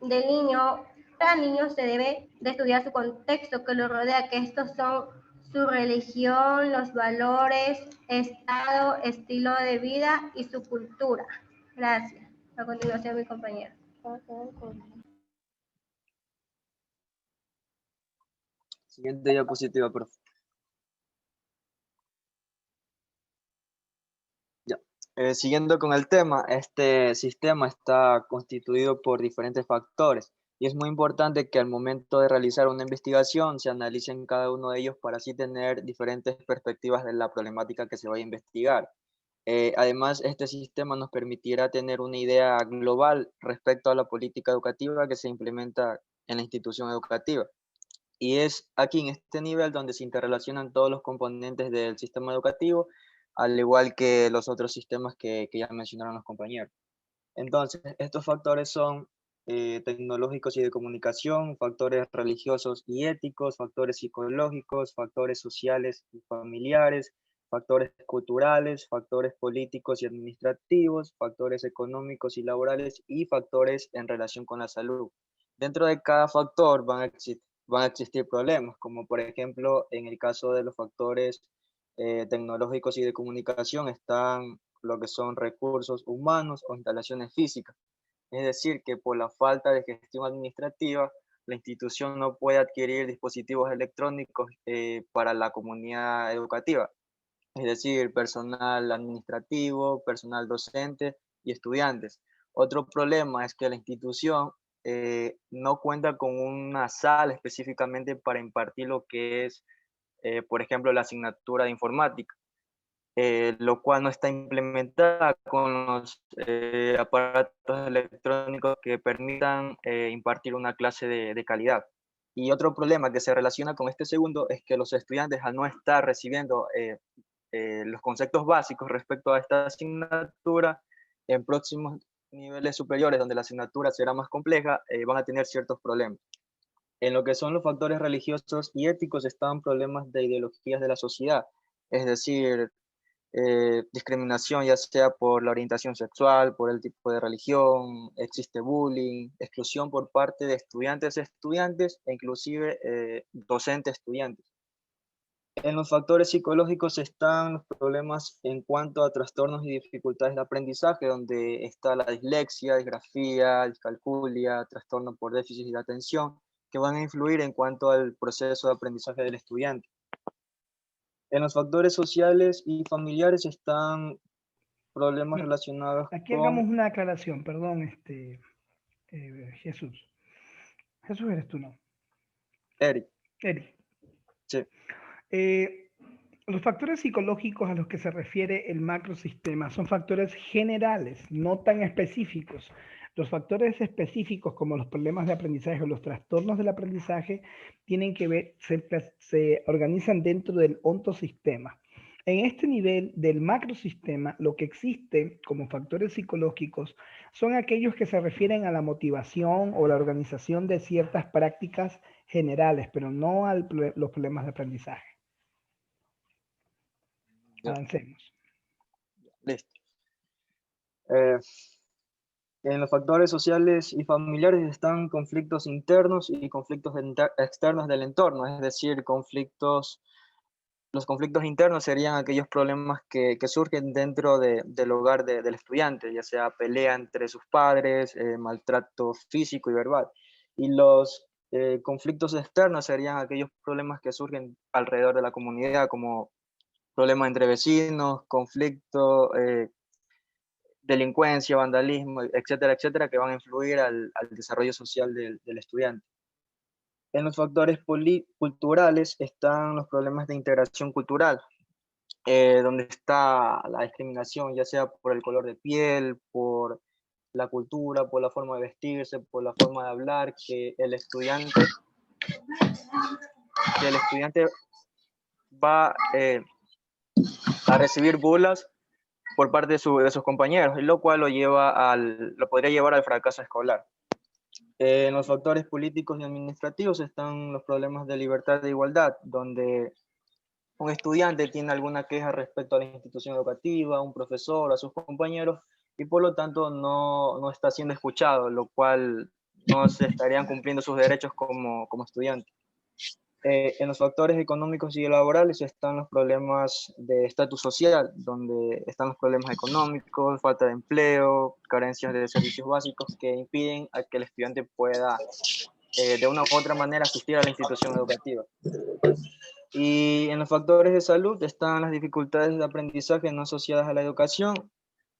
del niño, cada niño se debe de estudiar su contexto que lo rodea, que estos son su religión, los valores, estado, estilo de vida y su cultura. Gracias. A continuación, mi compañero. Siguiente diapositiva, profe. Ya. Siguiendo con el tema, este sistema está constituido por diferentes factores y es muy importante que al momento de realizar una investigación se analicen cada uno de ellos para así tener diferentes perspectivas de la problemática que se vaya a investigar. Además, este sistema nos permitirá tener una idea global respecto a la política educativa que se implementa en la institución educativa. Y es aquí en este nivel donde se interrelacionan todos los componentes del sistema educativo, al igual que los otros sistemas que ya mencionaron los compañeros. Entonces, estos factores son tecnológicos y de comunicación, factores religiosos y éticos, factores psicológicos, factores sociales y familiares, factores culturales, factores políticos y administrativos, factores económicos y laborales y factores en relación con la salud. Dentro de cada factor van a existir problemas, como por ejemplo en el caso de los factores tecnológicos y de comunicación están lo que son recursos humanos o instalaciones físicas. Es decir, que por la falta de gestión administrativa, la institución no puede adquirir dispositivos electrónicos para la comunidad educativa, es decir, personal administrativo, personal docente y estudiantes. Otro problema es que la institución no cuenta con una sala específicamente para impartir lo que es, por ejemplo, la asignatura de informática. Lo cual no está implementada con los aparatos electrónicos que permitan impartir una clase de calidad. Y otro problema que se relaciona con este segundo es que los estudiantes, al no estar recibiendo los conceptos básicos respecto a esta asignatura, en próximos niveles superiores, donde la asignatura será más compleja, van a tener ciertos problemas. En lo que son los factores religiosos y éticos están problemas de ideologías de la sociedad, es decir, discriminación ya sea por la orientación sexual, por el tipo de religión, existe bullying, exclusión por parte de estudiantes e inclusive docentes estudiantes. En los factores psicológicos están los problemas en cuanto a trastornos y dificultades de aprendizaje, donde está la dislexia, disgrafía, discalculia, trastorno por déficit de atención, que van a influir en cuanto al proceso de aprendizaje del estudiante. En los factores sociales y familiares están problemas relacionados Aquí con... hagamos una aclaración, perdón, Jesús. Jesús eres tú, ¿no? Eric. Eric. Sí. Los factores psicológicos a los que se refiere el macrosistema son factores generales, no tan específicos. Los factores específicos, como los problemas de aprendizaje o los trastornos del aprendizaje, tienen que ver, se organizan dentro del ontosistema. En este nivel del macrosistema, lo que existe como factores psicológicos son aquellos que se refieren a la motivación o la organización de ciertas prácticas generales, pero no a los problemas de aprendizaje. Ya. Avancemos. Listo. En los factores sociales y familiares están conflictos internos y conflictos externos del entorno, es decir, los conflictos internos serían aquellos problemas que surgen dentro del hogar del estudiante, ya sea pelea entre sus padres, maltrato físico y verbal. Y los conflictos externos serían aquellos problemas que surgen alrededor de la comunidad, como problemas entre vecinos, conflicto, delincuencia, vandalismo, etcétera, etcétera, que van a influir al desarrollo social del estudiante. En los factores culturales están los problemas de integración cultural, donde está la discriminación, ya sea por el color de piel, por la cultura, por la forma de vestirse, por la forma de hablar, que el estudiante va a recibir burlas por parte de sus compañeros, lo cual lo podría llevar al fracaso escolar. En los factores políticos y administrativos están los problemas de libertad e igualdad, donde un estudiante tiene alguna queja respecto a la institución educativa, un profesor, a sus compañeros, y por lo tanto no está siendo escuchado, lo cual no se estarían cumpliendo sus derechos como estudiante. En los factores económicos y laborales están los problemas de estatus social, donde están los problemas económicos, falta de empleo, carencias de servicios básicos que impiden a que el estudiante pueda de una u otra manera asistir a la institución educativa. Y en los factores de salud están las dificultades de aprendizaje no asociadas a la educación,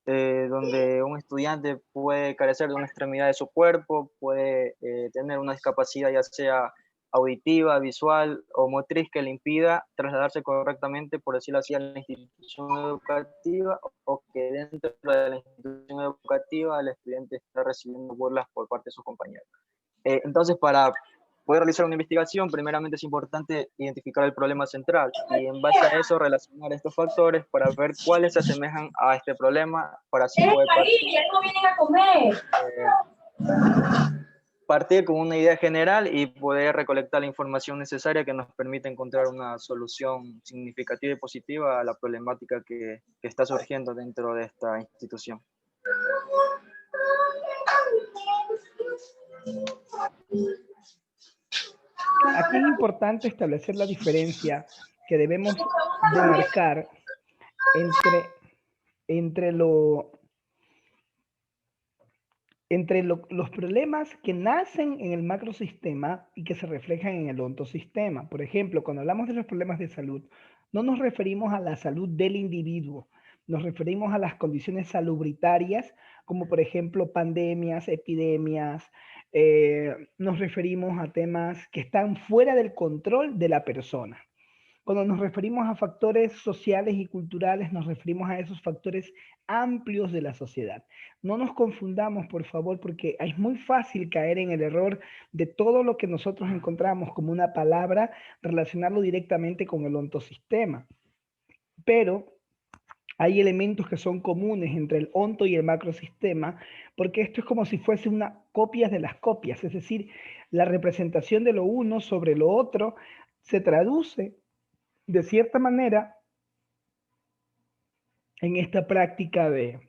donde un estudiante puede carecer de una extremidad de su cuerpo, puede tener una discapacidad ya sea auditiva, visual o motriz que le impida trasladarse correctamente, por decirlo así, a la institución educativa, o que dentro de la institución educativa el estudiante está recibiendo burlas por parte de sus compañeros. Entonces, para poder realizar una investigación, primeramente es importante identificar el problema central y en base a eso relacionar estos factores para ver cuáles se asemejan a este problema, para así poder partir con una idea general y poder recolectar la información necesaria que nos permite encontrar una solución significativa y positiva a la problemática que está surgiendo dentro de esta institución. Aquí es importante establecer la diferencia que debemos demarcar entre los problemas que nacen en el macrosistema y que se reflejan en el ontosistema. Por ejemplo, cuando hablamos de los problemas de salud, no nos referimos a la salud del individuo, nos referimos a las condiciones salubritarias, como por ejemplo pandemias, epidemias, nos referimos a temas que están fuera del control de la persona. Cuando nos referimos a factores sociales y culturales, nos referimos a esos factores amplios de la sociedad. No nos confundamos, por favor, porque es muy fácil caer en el error de todo lo que nosotros encontramos como una palabra, relacionarlo directamente con el ontosistema. Pero hay elementos que son comunes entre el onto y el macrosistema, porque esto es como si fuese una copia de las copias, es decir, la representación de lo uno sobre lo otro se traduce de cierta manera en esta práctica de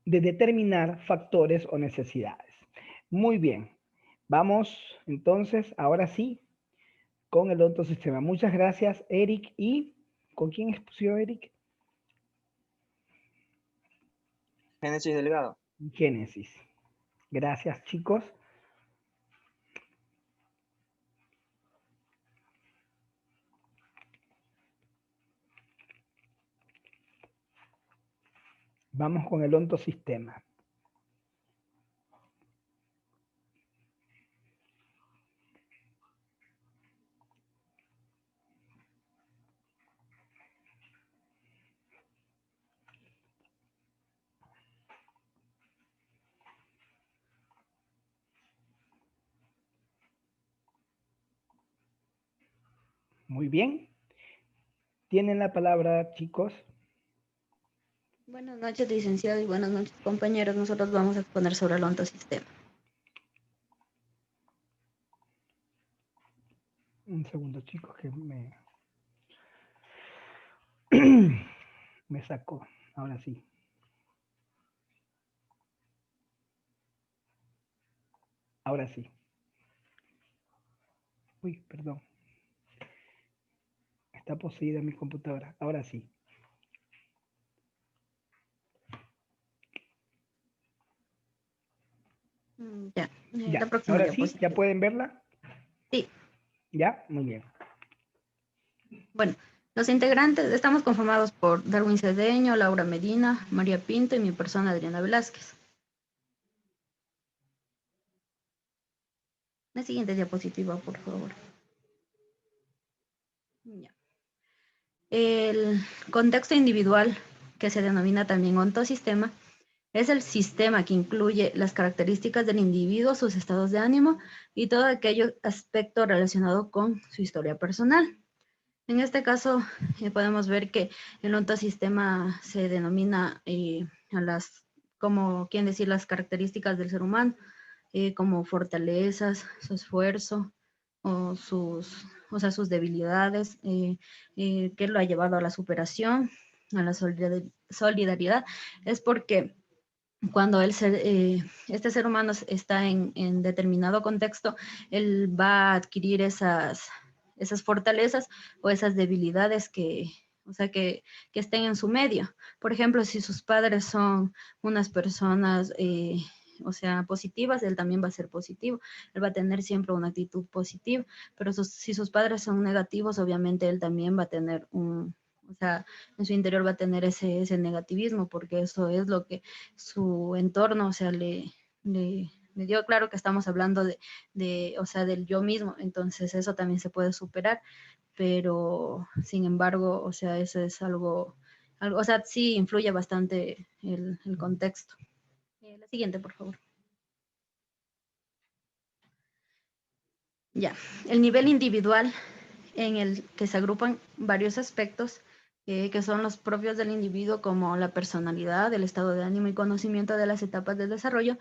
determinar factores o necesidades. Muy bien, vamos entonces ahora sí con el ontosistema. Muchas gracias, Eric. ¿Y con quién expusió Eric? Génesis Delgado. Génesis. Gracias, chicos. Vamos con el ontosistema. Muy bien. Tienen la palabra, chicos. Buenas noches, licenciado, y buenas noches, compañeros. Nosotros vamos a exponer sobre el ontosistema. Un segundo, chicos, que me sacó. Ahora sí. Ahora sí. Uy, perdón. Está poseída mi computadora. Ahora sí. Ya, Ya. la próxima Ahora sí, diapositiva. ¿ya pueden verla? Sí. Ya, muy bien. Bueno, los integrantes estamos conformados por Darwin Cedeño, Laura Medina, María Pinto y mi persona Adriana Velázquez. La siguiente diapositiva, por favor. Ya. El contexto individual, que se denomina también ontosistema, es el sistema que incluye las características del individuo, sus estados de ánimo y todo aquello aspecto relacionado con su historia personal. En este caso, podemos ver que el ontosistema se denomina como quieren decir, las características del ser humano, como fortalezas, su esfuerzo, o sus debilidades, que lo ha llevado a la superación, a la solidaridad, es porque cuando este ser humano está en determinado contexto, él va a adquirir esas fortalezas o esas debilidades que estén en su medio. Por ejemplo, si sus padres son unas personas, positivas, él también va a ser positivo. Él va a tener siempre una actitud positiva, pero si sus padres son negativos, obviamente él también va a tener en su interior va a tener ese negativismo, porque eso es lo que su entorno, le dio. Claro que estamos hablando del yo mismo, entonces eso también se puede superar, pero sin embargo, eso es algo sí influye bastante el contexto. La siguiente, por favor. Ya, el nivel individual en el que se agrupan varios aspectos que son los propios del individuo, como la personalidad, el estado de ánimo y conocimiento de las etapas del desarrollo,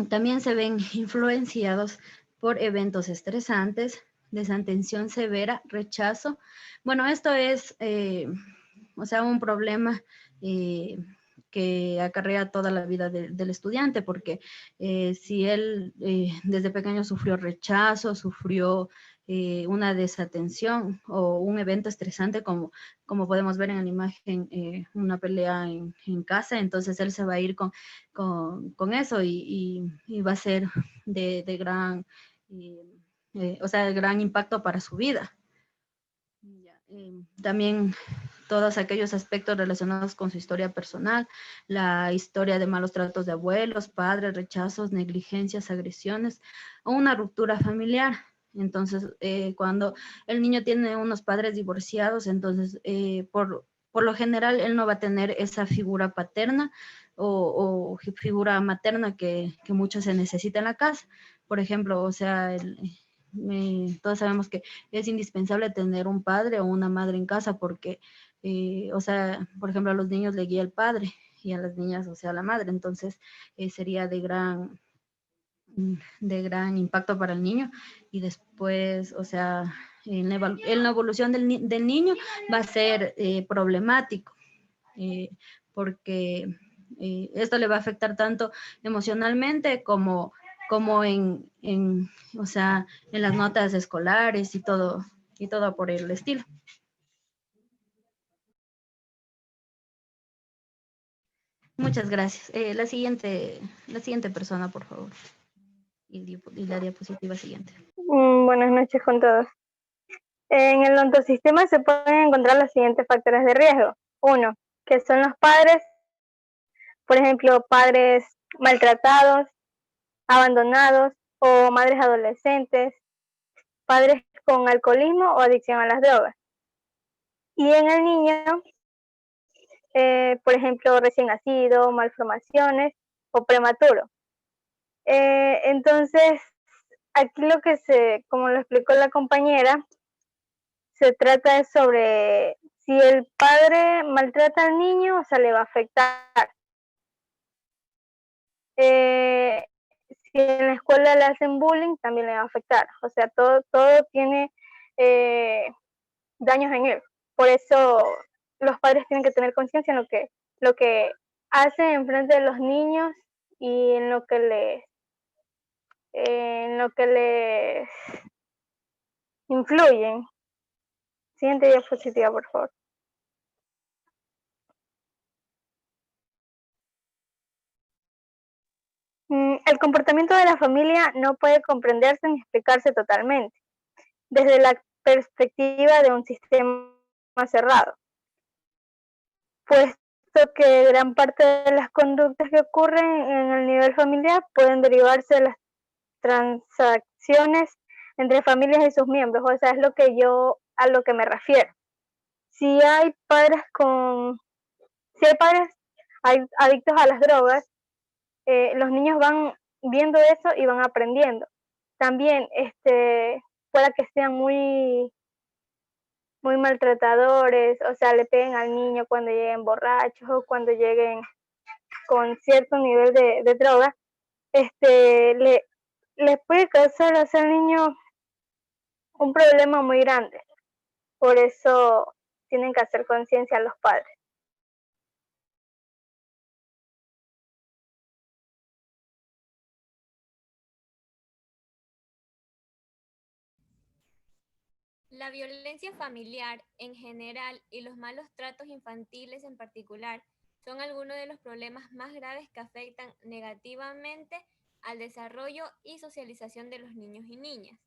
también se ven influenciados por eventos estresantes, desatención severa, rechazo. Bueno, esto es, un problema que acarrea toda la vida del estudiante, porque si él desde pequeño sufrió rechazo, sufrió una desatención o un evento estresante, como podemos ver en la imagen, una pelea en casa, entonces él se va a ir con eso y va a ser de gran, gran impacto para su vida. También todos aquellos aspectos relacionados con su historia personal, la historia de malos tratos de abuelos, padres, rechazos, negligencias, agresiones o una ruptura familiar. Entonces, cuando el niño tiene unos padres divorciados, entonces, por lo general, él no va a tener esa figura paterna o figura materna que mucho se necesita en la casa. Por ejemplo, todos sabemos que es indispensable tener un padre o una madre en casa porque, por ejemplo, a los niños le guía el padre y a las niñas, la madre. Entonces, sería de gran impacto para el niño. Y después, en la evolución del niño va a ser problemático, porque esto le va a afectar tanto emocionalmente como en las notas escolares y todo por el estilo. Muchas gracias. La siguiente persona, por favor. Y la diapositiva siguiente. Buenas noches con todos. En el ontosistema se pueden encontrar los siguientes factores de riesgo. 1, que son los padres, por ejemplo, padres maltratados, abandonados o madres adolescentes, padres con alcoholismo o adicción a las drogas. Y en el niño, por ejemplo, recién nacido, malformaciones o prematuro. Entonces, aquí lo que como lo explicó la compañera, se trata sobre si el padre maltrata al niño, o sea, le va a afectar. Si en la escuela le hacen bullying, también le va a afectar. O sea, todo tiene daños en él. Por eso los padres tienen que tener conciencia en lo que hacen en frente de los niños y en lo que les influyen. Siguiente diapositiva, por favor. El comportamiento de la familia no puede comprenderse ni explicarse totalmente desde la perspectiva de un sistema cerrado, puesto que gran parte de las conductas que ocurren en el nivel familiar pueden derivarse de las transacciones entre familias y sus miembros. O sea, es a lo que me refiero. Si hay padres adictos a las drogas, los niños van viendo eso y van aprendiendo. También pueda que sean muy maltratadores, o sea, le peguen al niño cuando lleguen borrachos o cuando lleguen con cierto nivel de droga, les puede causar al niño un problema muy grande. Por eso tienen que hacer conciencia a los padres. La violencia familiar en general y los malos tratos infantiles en particular son algunos de los problemas más graves que afectan negativamente al desarrollo y socialización de los niños y niñas.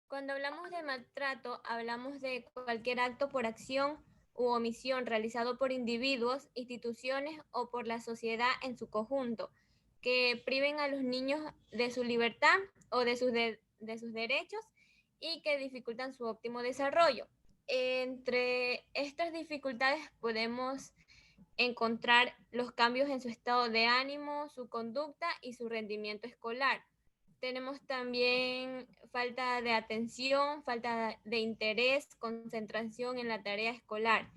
Cuando hablamos de maltrato, hablamos de cualquier acto por acción u omisión realizado por individuos, instituciones o por la sociedad en su conjunto, que priven a los niños de su libertad o de sus derechos y que dificultan su óptimo desarrollo. Entre estas dificultades podemos encontrar los cambios en su estado de ánimo, su conducta y su rendimiento escolar. Tenemos también falta de atención, falta de interés, concentración en la tarea escolar.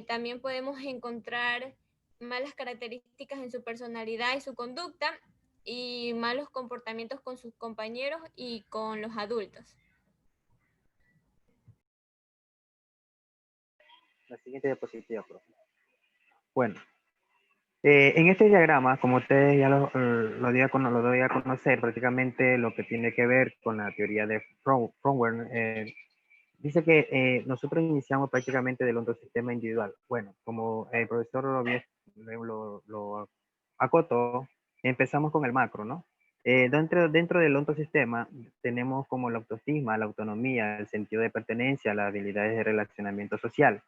También podemos encontrar malas características en su personalidad y su conducta y malos comportamientos con sus compañeros y con los adultos. La siguiente diapositiva, profe. Bueno, en este diagrama, como ustedes ya lo doy a conocer, prácticamente lo que tiene que ver con la teoría de Frontware, dice que nosotros iniciamos prácticamente del ontosistema individual. Bueno, como el profesor lo acotó, empezamos con el macro, ¿no? Dentro del ontosistema tenemos como la autoestima, la autonomía, el sentido de pertenencia, las habilidades de relacionamiento social.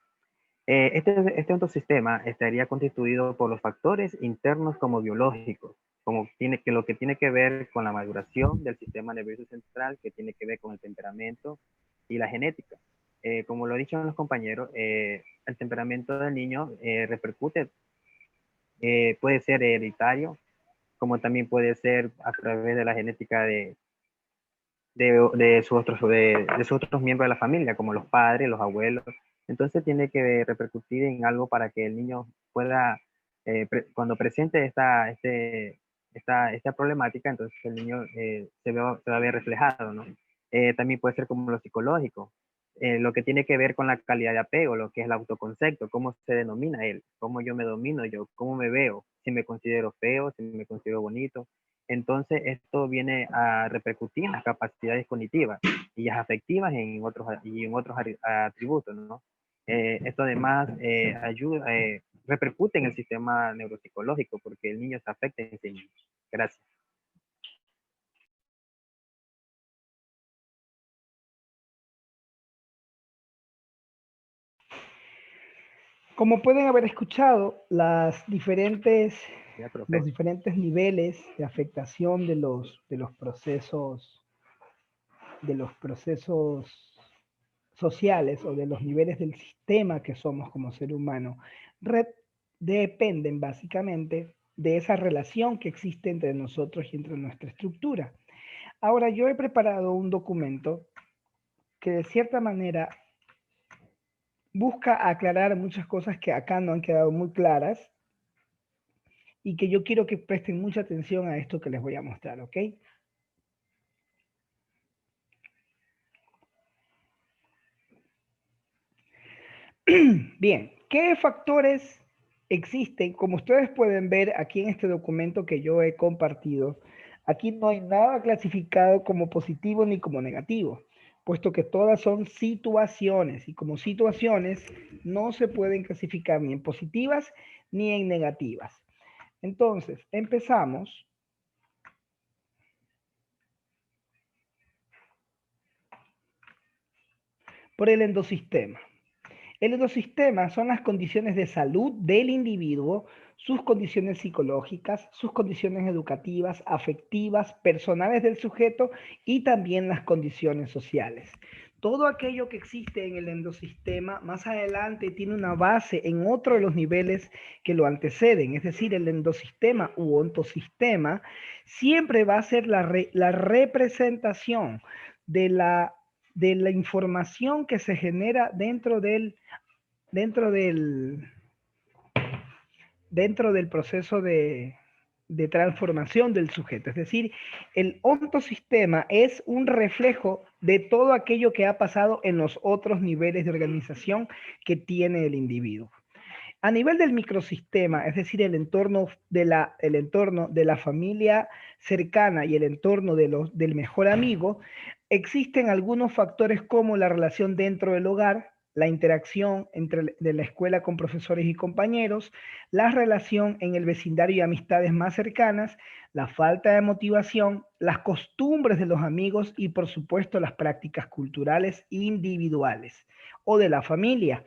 Este ontosistema estaría constituido por los factores internos como biológicos, lo que tiene que ver con la maduración del sistema nervioso central, que tiene que ver con el temperamento y la genética. Como lo han dicho los compañeros, el temperamento del niño repercute, puede ser hereditario, como también puede ser a través de la genética de sus otros miembros de la familia, como los padres, los abuelos. Entonces tiene que repercutir en algo para que el niño pueda, cuando presente esta problemática, entonces el niño se va a ver reflejado, ¿no? También puede ser como lo psicológico, lo que tiene que ver con la calidad de apego, lo que es el autoconcepto, cómo se denomina él, cómo yo me domino yo, cómo me veo, si me considero feo, si me considero bonito. Entonces esto viene a repercutir en las capacidades cognitivas y las afectivas y en otros atributos, ¿no? Esto además repercute en el sistema neuropsicológico porque el niño se afecta en sí mismo. Gracias. Como pueden haber escuchado, los diferentes niveles de afectación de los procesos sociales o de los niveles del sistema que somos como ser humano dependen básicamente de esa relación que existe entre nosotros y entre nuestra estructura. Ahora, yo he preparado un documento que de cierta manera busca aclarar muchas cosas que acá no han quedado muy claras y que yo quiero que presten mucha atención a esto que les voy a mostrar, ¿ok? Bien, ¿qué factores existen? Como ustedes pueden ver aquí en este documento que yo he compartido, aquí no hay nada clasificado como positivo ni como negativo, puesto que todas son situaciones y como situaciones no se pueden clasificar ni en positivas ni en negativas. Entonces, empezamos. Por el endosistema. El endosistema son las condiciones de salud del individuo, sus condiciones psicológicas, sus condiciones educativas, afectivas, personales del sujeto y también las condiciones sociales. Todo aquello que existe en el endosistema más adelante tiene una base en otro de los niveles que lo anteceden, es decir, el endosistema u ontosistema siempre va a ser la representación de la información que se genera dentro del proceso de transformación del sujeto. Es decir, el ontosistema es un reflejo de todo aquello que ha pasado en los otros niveles de organización que tiene el individuo. A nivel del microsistema, es decir, el entorno de la familia cercana y el entorno del mejor amigo, existen algunos factores como la relación dentro del hogar, la interacción de la escuela con profesores y compañeros, la relación en el vecindario y amistades más cercanas, la falta de motivación, las costumbres de los amigos y por supuesto las prácticas culturales individuales o de la familia.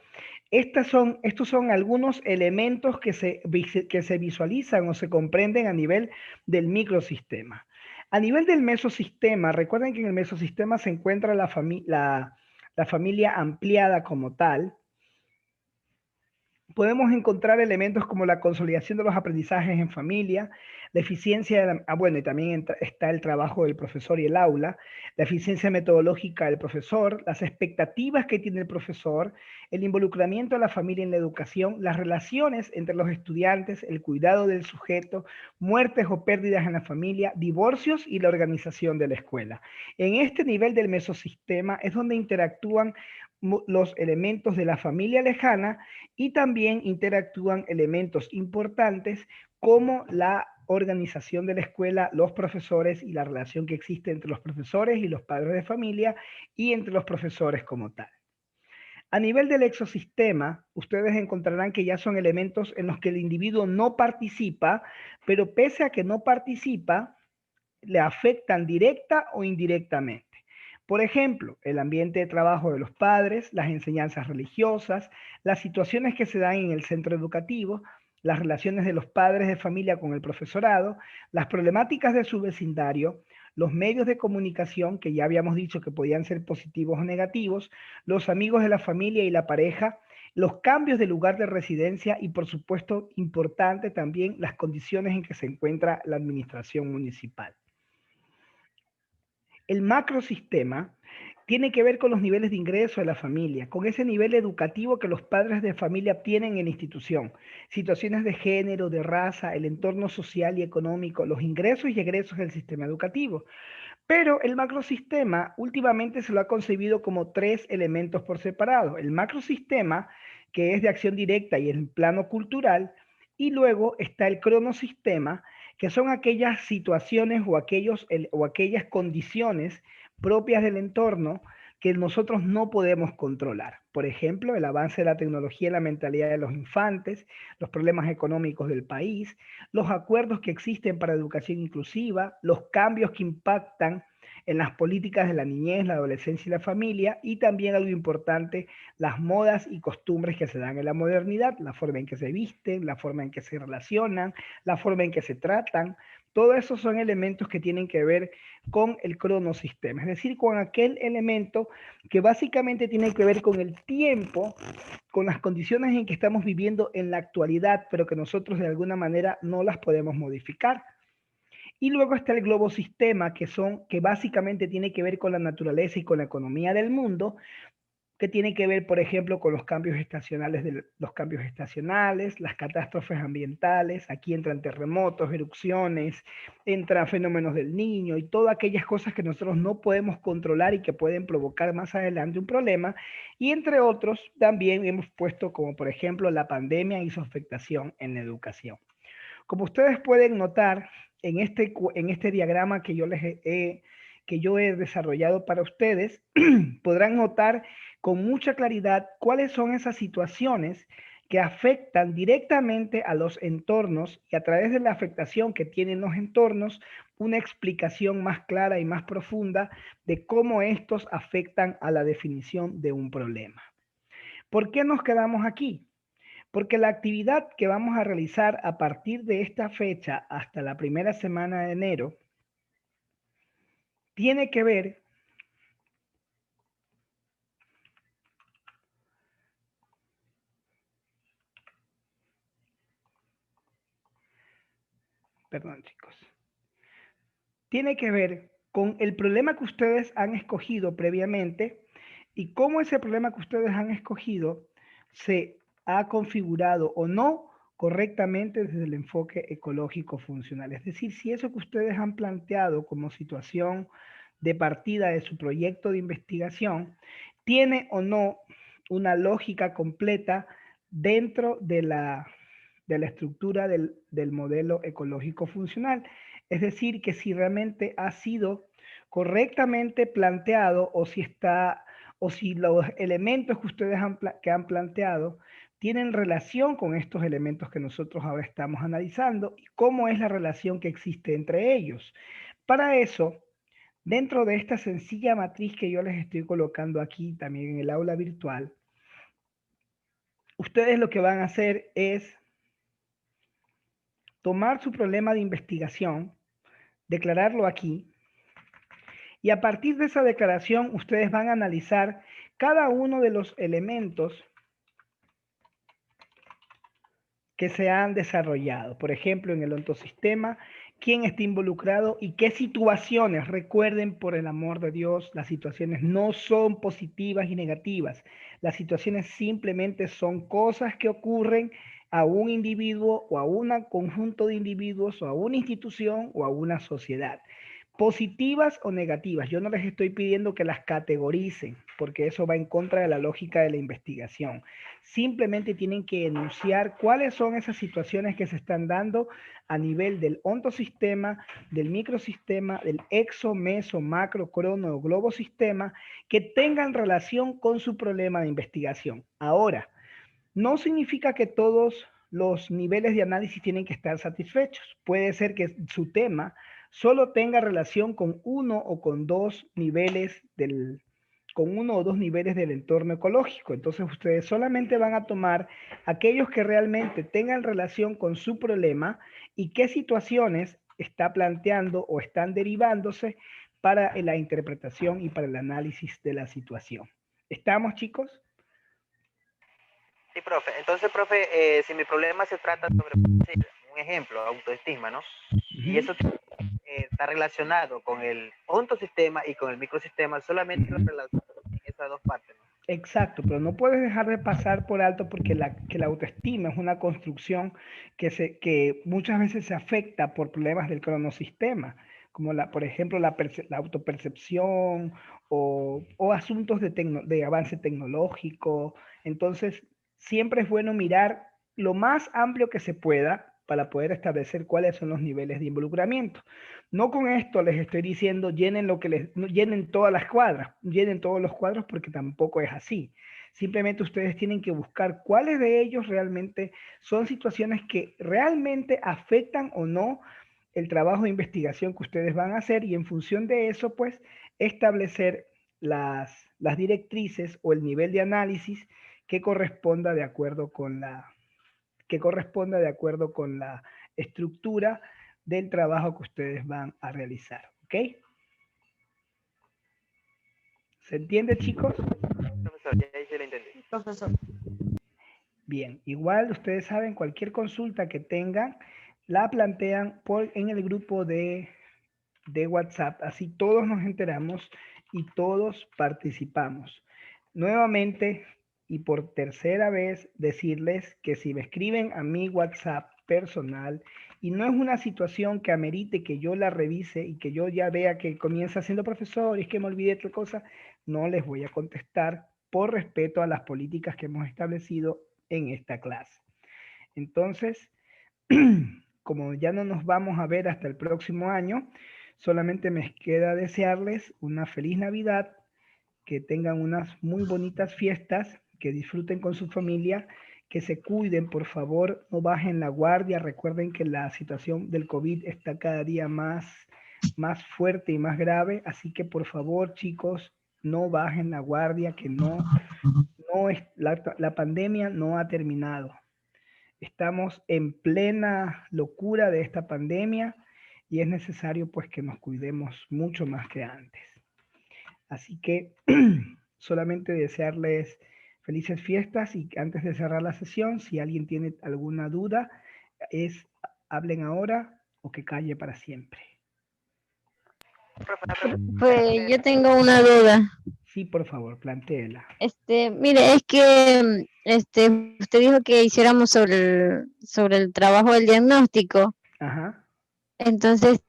Estos son algunos elementos que se visualizan o se comprenden a nivel del microsistema. A nivel del mesosistema, recuerden que en el mesosistema se encuentra la familia ampliada como tal. Podemos encontrar elementos como la consolidación de los aprendizajes en familia, la eficiencia, bueno, y también está el trabajo del profesor y el aula, la eficiencia metodológica del profesor, las expectativas que tiene el profesor, el involucramiento de la familia en la educación, las relaciones entre los estudiantes, el cuidado del sujeto, muertes o pérdidas en la familia, divorcios y la organización de la escuela. En este nivel del mesosistema es donde interactúan los elementos de la familia lejana y también interactúan elementos importantes como la organización de la escuela, los profesores y la relación que existe entre los profesores y los padres de familia y entre los profesores como tal. A nivel del exosistema, ustedes encontrarán que ya son elementos en los que el individuo no participa, pero pese a que no participa, le afectan directa o indirectamente. Por ejemplo, el ambiente de trabajo de los padres, las enseñanzas religiosas, las situaciones que se dan en el centro educativo, las relaciones de los padres de familia con el profesorado, las problemáticas de su vecindario, los medios de comunicación, que ya habíamos dicho que podían ser positivos o negativos, los amigos de la familia y la pareja, los cambios de lugar de residencia y, por supuesto, importante también las condiciones en que se encuentra la administración municipal. El macrosistema tiene que ver con los niveles de ingreso de la familia, con ese nivel educativo que los padres de familia obtienen en la institución, situaciones de género, de raza, el entorno social y económico, los ingresos y egresos del sistema educativo. Pero el macrosistema últimamente se lo ha concebido como 3 elementos por separado. El macrosistema, que es de acción directa y en plano cultural, y luego está el cronosistema, que son aquellas situaciones o aquellas condiciones propias del entorno que nosotros no podemos controlar. Por ejemplo, el avance de la tecnología en la mentalidad de los infantes, los problemas económicos del país, los acuerdos que existen para educación inclusiva, los cambios que impactan en las políticas de la niñez, la adolescencia y la familia, y también algo importante, las modas y costumbres que se dan en la modernidad, la forma en que se visten, la forma en que se relacionan, la forma en que se tratan. Todo eso son elementos que tienen que ver con el cronosistema, es decir, con aquel elemento que básicamente tiene que ver con el tiempo, con las condiciones en que estamos viviendo en la actualidad, pero que nosotros de alguna manera no las podemos modificar. Y luego está el globo sistema, que básicamente tiene que ver con la naturaleza y con la economía del mundo, que tiene que ver, por ejemplo, con los cambios estacionales, las catástrofes ambientales. Aquí entran terremotos, erupciones, entran fenómenos del Niño y todas aquellas cosas que nosotros no podemos controlar y que pueden provocar más adelante un problema. Y entre otros, también hemos puesto como, por ejemplo, la pandemia y su afectación en la educación. Como ustedes pueden notar en este diagrama que yo he desarrollado para ustedes, podrán notar con mucha claridad cuáles son esas situaciones que afectan directamente a los entornos y a través de la afectación que tienen los entornos, una explicación más clara y más profunda de cómo estos afectan a la definición de un problema. ¿Por qué nos quedamos aquí? Porque la actividad que vamos a realizar a partir de esta fecha hasta la primera semana de enero tiene que ver tiene que ver con el problema que ustedes han escogido previamente y cómo ese problema que ustedes han escogido se ha configurado o no correctamente desde el enfoque ecológico funcional. Es decir, si eso que ustedes han planteado como situación de partida de su proyecto de investigación tiene o no una lógica completa dentro de la estructura del modelo ecológico funcional. Es decir, que si realmente ha sido correctamente planteado o si los elementos que ustedes han planteado tienen relación con estos elementos que nosotros ahora estamos analizando y cómo es la relación que existe entre ellos. Para eso, dentro de esta sencilla matriz que yo les estoy colocando aquí también en el aula virtual, ustedes lo que van a hacer es tomar su problema de investigación, declararlo aquí, y a partir de esa declaración ustedes van a analizar cada uno de los elementos que se han desarrollado. Por ejemplo, en el ontosistema, quién está involucrado y qué situaciones. Recuerden, por el amor de Dios, las situaciones no son positivas y negativas. Las situaciones simplemente son cosas que ocurren a un individuo o a un conjunto de individuos o a una institución o a una sociedad. Positivas o negativas. Yo no les estoy pidiendo que las categoricen, porque eso va en contra de la lógica de la investigación. Simplemente tienen que enunciar cuáles son esas situaciones que se están dando a nivel del ontosistema, del microsistema, del exo, meso, macro, crono o globosistema, que tengan relación con su problema de investigación. Ahora, no significa que todos los niveles de análisis tienen que estar satisfechos. Puede ser que su tema solo tenga relación con uno o dos niveles del entorno ecológico. Entonces ustedes solamente van a tomar aquellos que realmente tengan relación con su problema y qué situaciones está planteando o están derivándose para la interpretación y para el análisis de la situación. ¿Estamos, chicos? Sí, profe. Entonces, profe, si mi problema se trata sobre, un ejemplo, autoestima, ¿no? Y eso está relacionado con el ontosistema y con el microsistema, solamente la relación en esas dos partes, ¿no? Exacto, pero no puedes dejar de pasar por alto porque la autoestima es una construcción que muchas veces se afecta por problemas del cronosistema, como por ejemplo la autopercepción o asuntos de avance tecnológico. Entonces, siempre es bueno mirar lo más amplio que se pueda para poder establecer cuáles son los niveles de involucramiento. No con esto les estoy diciendo llenen todas las cuadras, llenen todos los cuadros porque tampoco es así. Simplemente ustedes tienen que buscar cuáles de ellos realmente son situaciones que realmente afectan o no el trabajo de investigación que ustedes van a hacer y en función de eso, pues, establecer las directrices o el nivel de análisis que corresponda de acuerdo con la estructura del trabajo que ustedes van a realizar, ¿ok? ¿Se entiende, chicos? Profesor, ya ahí se lo entendí. Profesor. Bien, igual ustedes saben, cualquier consulta que tengan, la plantean en el grupo de WhatsApp, así todos nos enteramos y todos participamos. Nuevamente y por tercera vez decirles que si me escriben a mi WhatsApp personal y no es una situación que amerite que yo la revise y que yo ya vea que comienza siendo profesor y es que me olvidé otra cosa, no les voy a contestar por respeto a las políticas que hemos establecido en esta clase. Entonces, como ya no nos vamos a ver hasta el próximo año, solamente me queda desearles una feliz Navidad, que tengan unas muy bonitas fiestas, que disfruten con su familia, que se cuiden, por favor, no bajen la guardia. Recuerden que la situación del COVID está cada día más fuerte y más grave, así que por favor, chicos, no bajen la guardia, que la pandemia no ha terminado. Estamos en plena locura de esta pandemia y es necesario pues que nos cuidemos mucho más que antes. Así que solamente desearles felices fiestas y antes de cerrar la sesión, si alguien tiene alguna duda, hablen ahora o que calle para siempre. Pues yo tengo una duda. Sí, por favor, plantéela. Mire, es que usted dijo que hiciéramos sobre el trabajo del diagnóstico. Ajá. Entonces,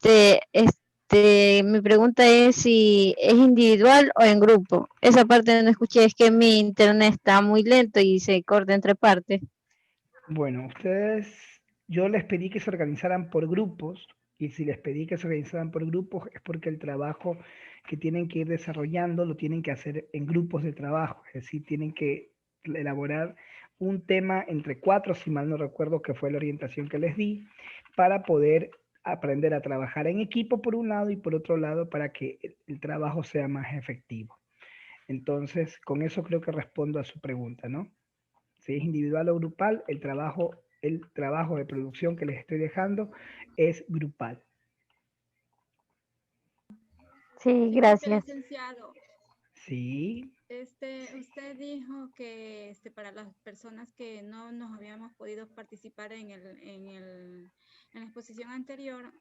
mi pregunta es si es individual o en grupo. Esa parte no escuché, es que mi internet está muy lento y se corta entre partes. Bueno, yo les pedí que se organizaran por grupos, y si les pedí que se organizaran por grupos es porque el trabajo que tienen que ir desarrollando lo tienen que hacer en grupos de trabajo, es decir, tienen que elaborar un tema entre 4, si mal no recuerdo, que fue la orientación que les di, para poder aprender a trabajar en equipo por un lado y por otro lado para que el trabajo sea más efectivo. Entonces, con eso creo que respondo a su pregunta, ¿no? Si es individual o grupal, el trabajo de producción que les estoy dejando es grupal. Sí, gracias. Licenciado, Sí. usted dijo que para las personas que no nos habíamos podido participar en la exposición anterior,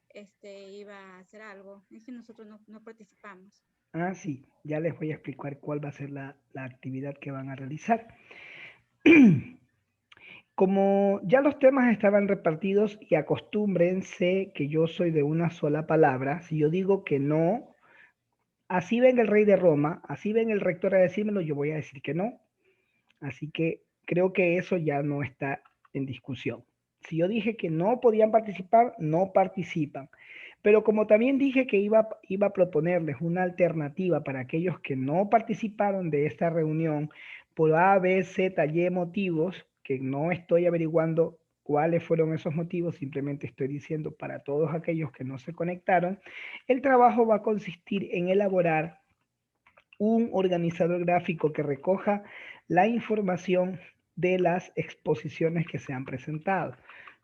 iba a hacer algo. Es que nosotros no participamos. Ah, sí, ya les voy a explicar cuál va a ser la actividad que van a realizar. Como ya los temas estaban repartidos y acostúmbrense que yo soy de una sola palabra, si yo digo que no, así venga el rey de Roma, así venga el rector a decírmelo, yo voy a decir que no. Así que creo que eso ya no está en discusión. Si yo dije que no podían participar, no participan. Pero como también dije que iba a proponerles una alternativa para aquellos que no participaron de esta reunión por A, B, Z, Y motivos, que no estoy averiguando cuáles fueron esos motivos, simplemente estoy diciendo para todos aquellos que no se conectaron, el trabajo va a consistir en elaborar un organizador gráfico que recoja la información de las exposiciones que se han presentado.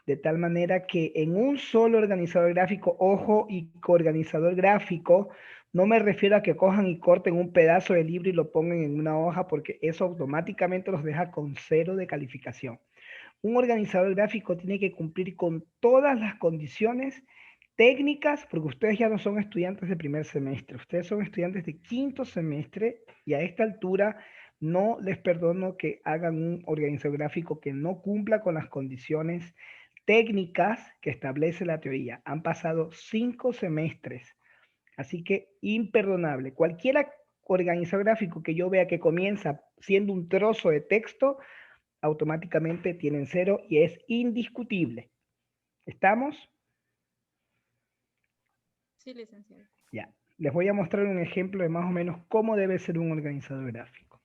De tal manera que en un solo organizador gráfico, ojo, y coorganizador gráfico, no me refiero a que cojan y corten un pedazo de libro y lo pongan en una hoja, porque eso automáticamente los deja con 0 de calificación. Un organizador gráfico tiene que cumplir con todas las condiciones técnicas, porque ustedes ya no son estudiantes de primer semestre, ustedes son estudiantes de quinto semestre y a esta altura no les perdono que hagan un organizador gráfico que no cumpla con las condiciones técnicas que establece la teoría. Han pasado 5 semestres, así que imperdonable. Cualquier organizador gráfico que yo vea que comienza siendo un trozo de texto, automáticamente tienen 0 y es indiscutible. ¿Estamos? Sí, licenciado. Ya. Les voy a mostrar un ejemplo de más o menos cómo debe ser un organizador gráfico.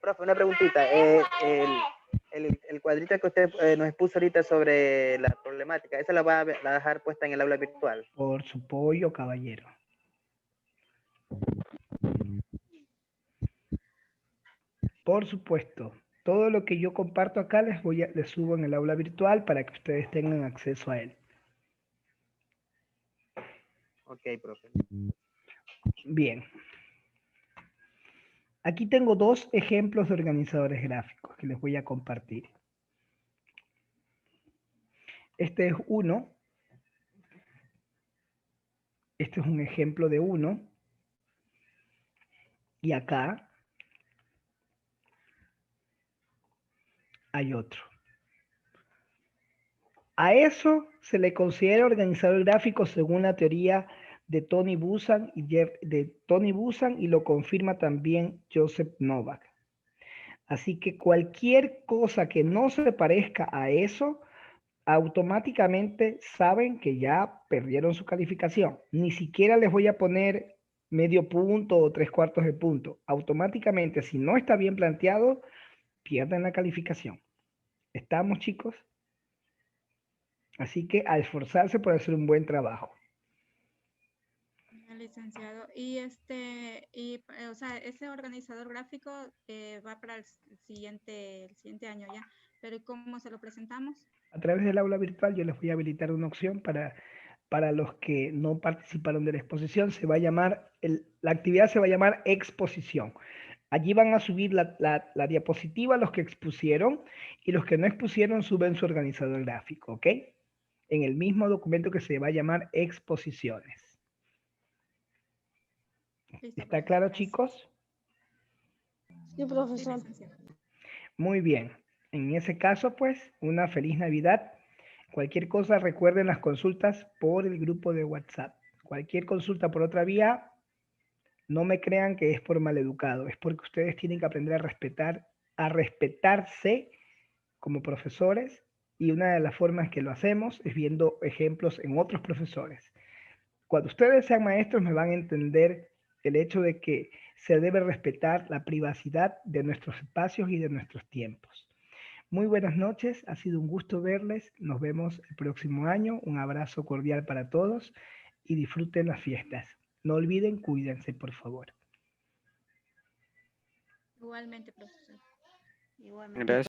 Profe, una preguntita. El cuadrito que usted nos expuso ahorita sobre la problemática, ¿esa la va a dejar puesta en el aula virtual? Por su pollo, caballero. Por supuesto. Todo lo que yo comparto acá les subo en el aula virtual para que ustedes tengan acceso a él. Ok, profe. Bien. Aquí tengo dos ejemplos de organizadores gráficos que les voy a compartir. Este es uno. Este es un ejemplo de uno. Y acá hay otro. A eso se le considera organizador gráfico según la teoría de Tony Buzan y lo confirma también Joseph Novak. Así que cualquier cosa que no se parezca a eso, automáticamente saben que ya perdieron su calificación. Ni siquiera les voy a poner medio punto o 3/4 de punto. Automáticamente, si no está bien planteado, pierden la calificación. ¿Estamos, chicos? Así que a esforzarse por hacer un buen trabajo. Licenciado, o sea, ese organizador gráfico va para el siguiente año ya, pero ¿cómo se lo presentamos? A través del aula virtual yo les voy a habilitar una opción para los que no participaron de la exposición. Se va a llamar, la actividad se va a llamar exposición. Allí van a subir la diapositiva los que expusieron y los que no expusieron suben su organizador gráfico, ¿ok? En el mismo documento que se va a llamar exposiciones. ¿Está claro, chicos? Sí, profesor. Muy bien. En ese caso, pues, una feliz Navidad. Cualquier cosa, recuerden las consultas por el grupo de WhatsApp. Cualquier consulta por otra vía, no me crean que es por maleducado, es porque ustedes tienen que aprender a respetarse como profesores, y una de las formas que lo hacemos es viendo ejemplos en otros profesores. Cuando ustedes sean maestros me van a entender el hecho de que se debe respetar la privacidad de nuestros espacios y de nuestros tiempos. Muy buenas noches, ha sido un gusto verles, nos vemos el próximo año, un abrazo cordial para todos y disfruten las fiestas. No olviden, cuídense por favor. Igualmente, profesor. Gracias.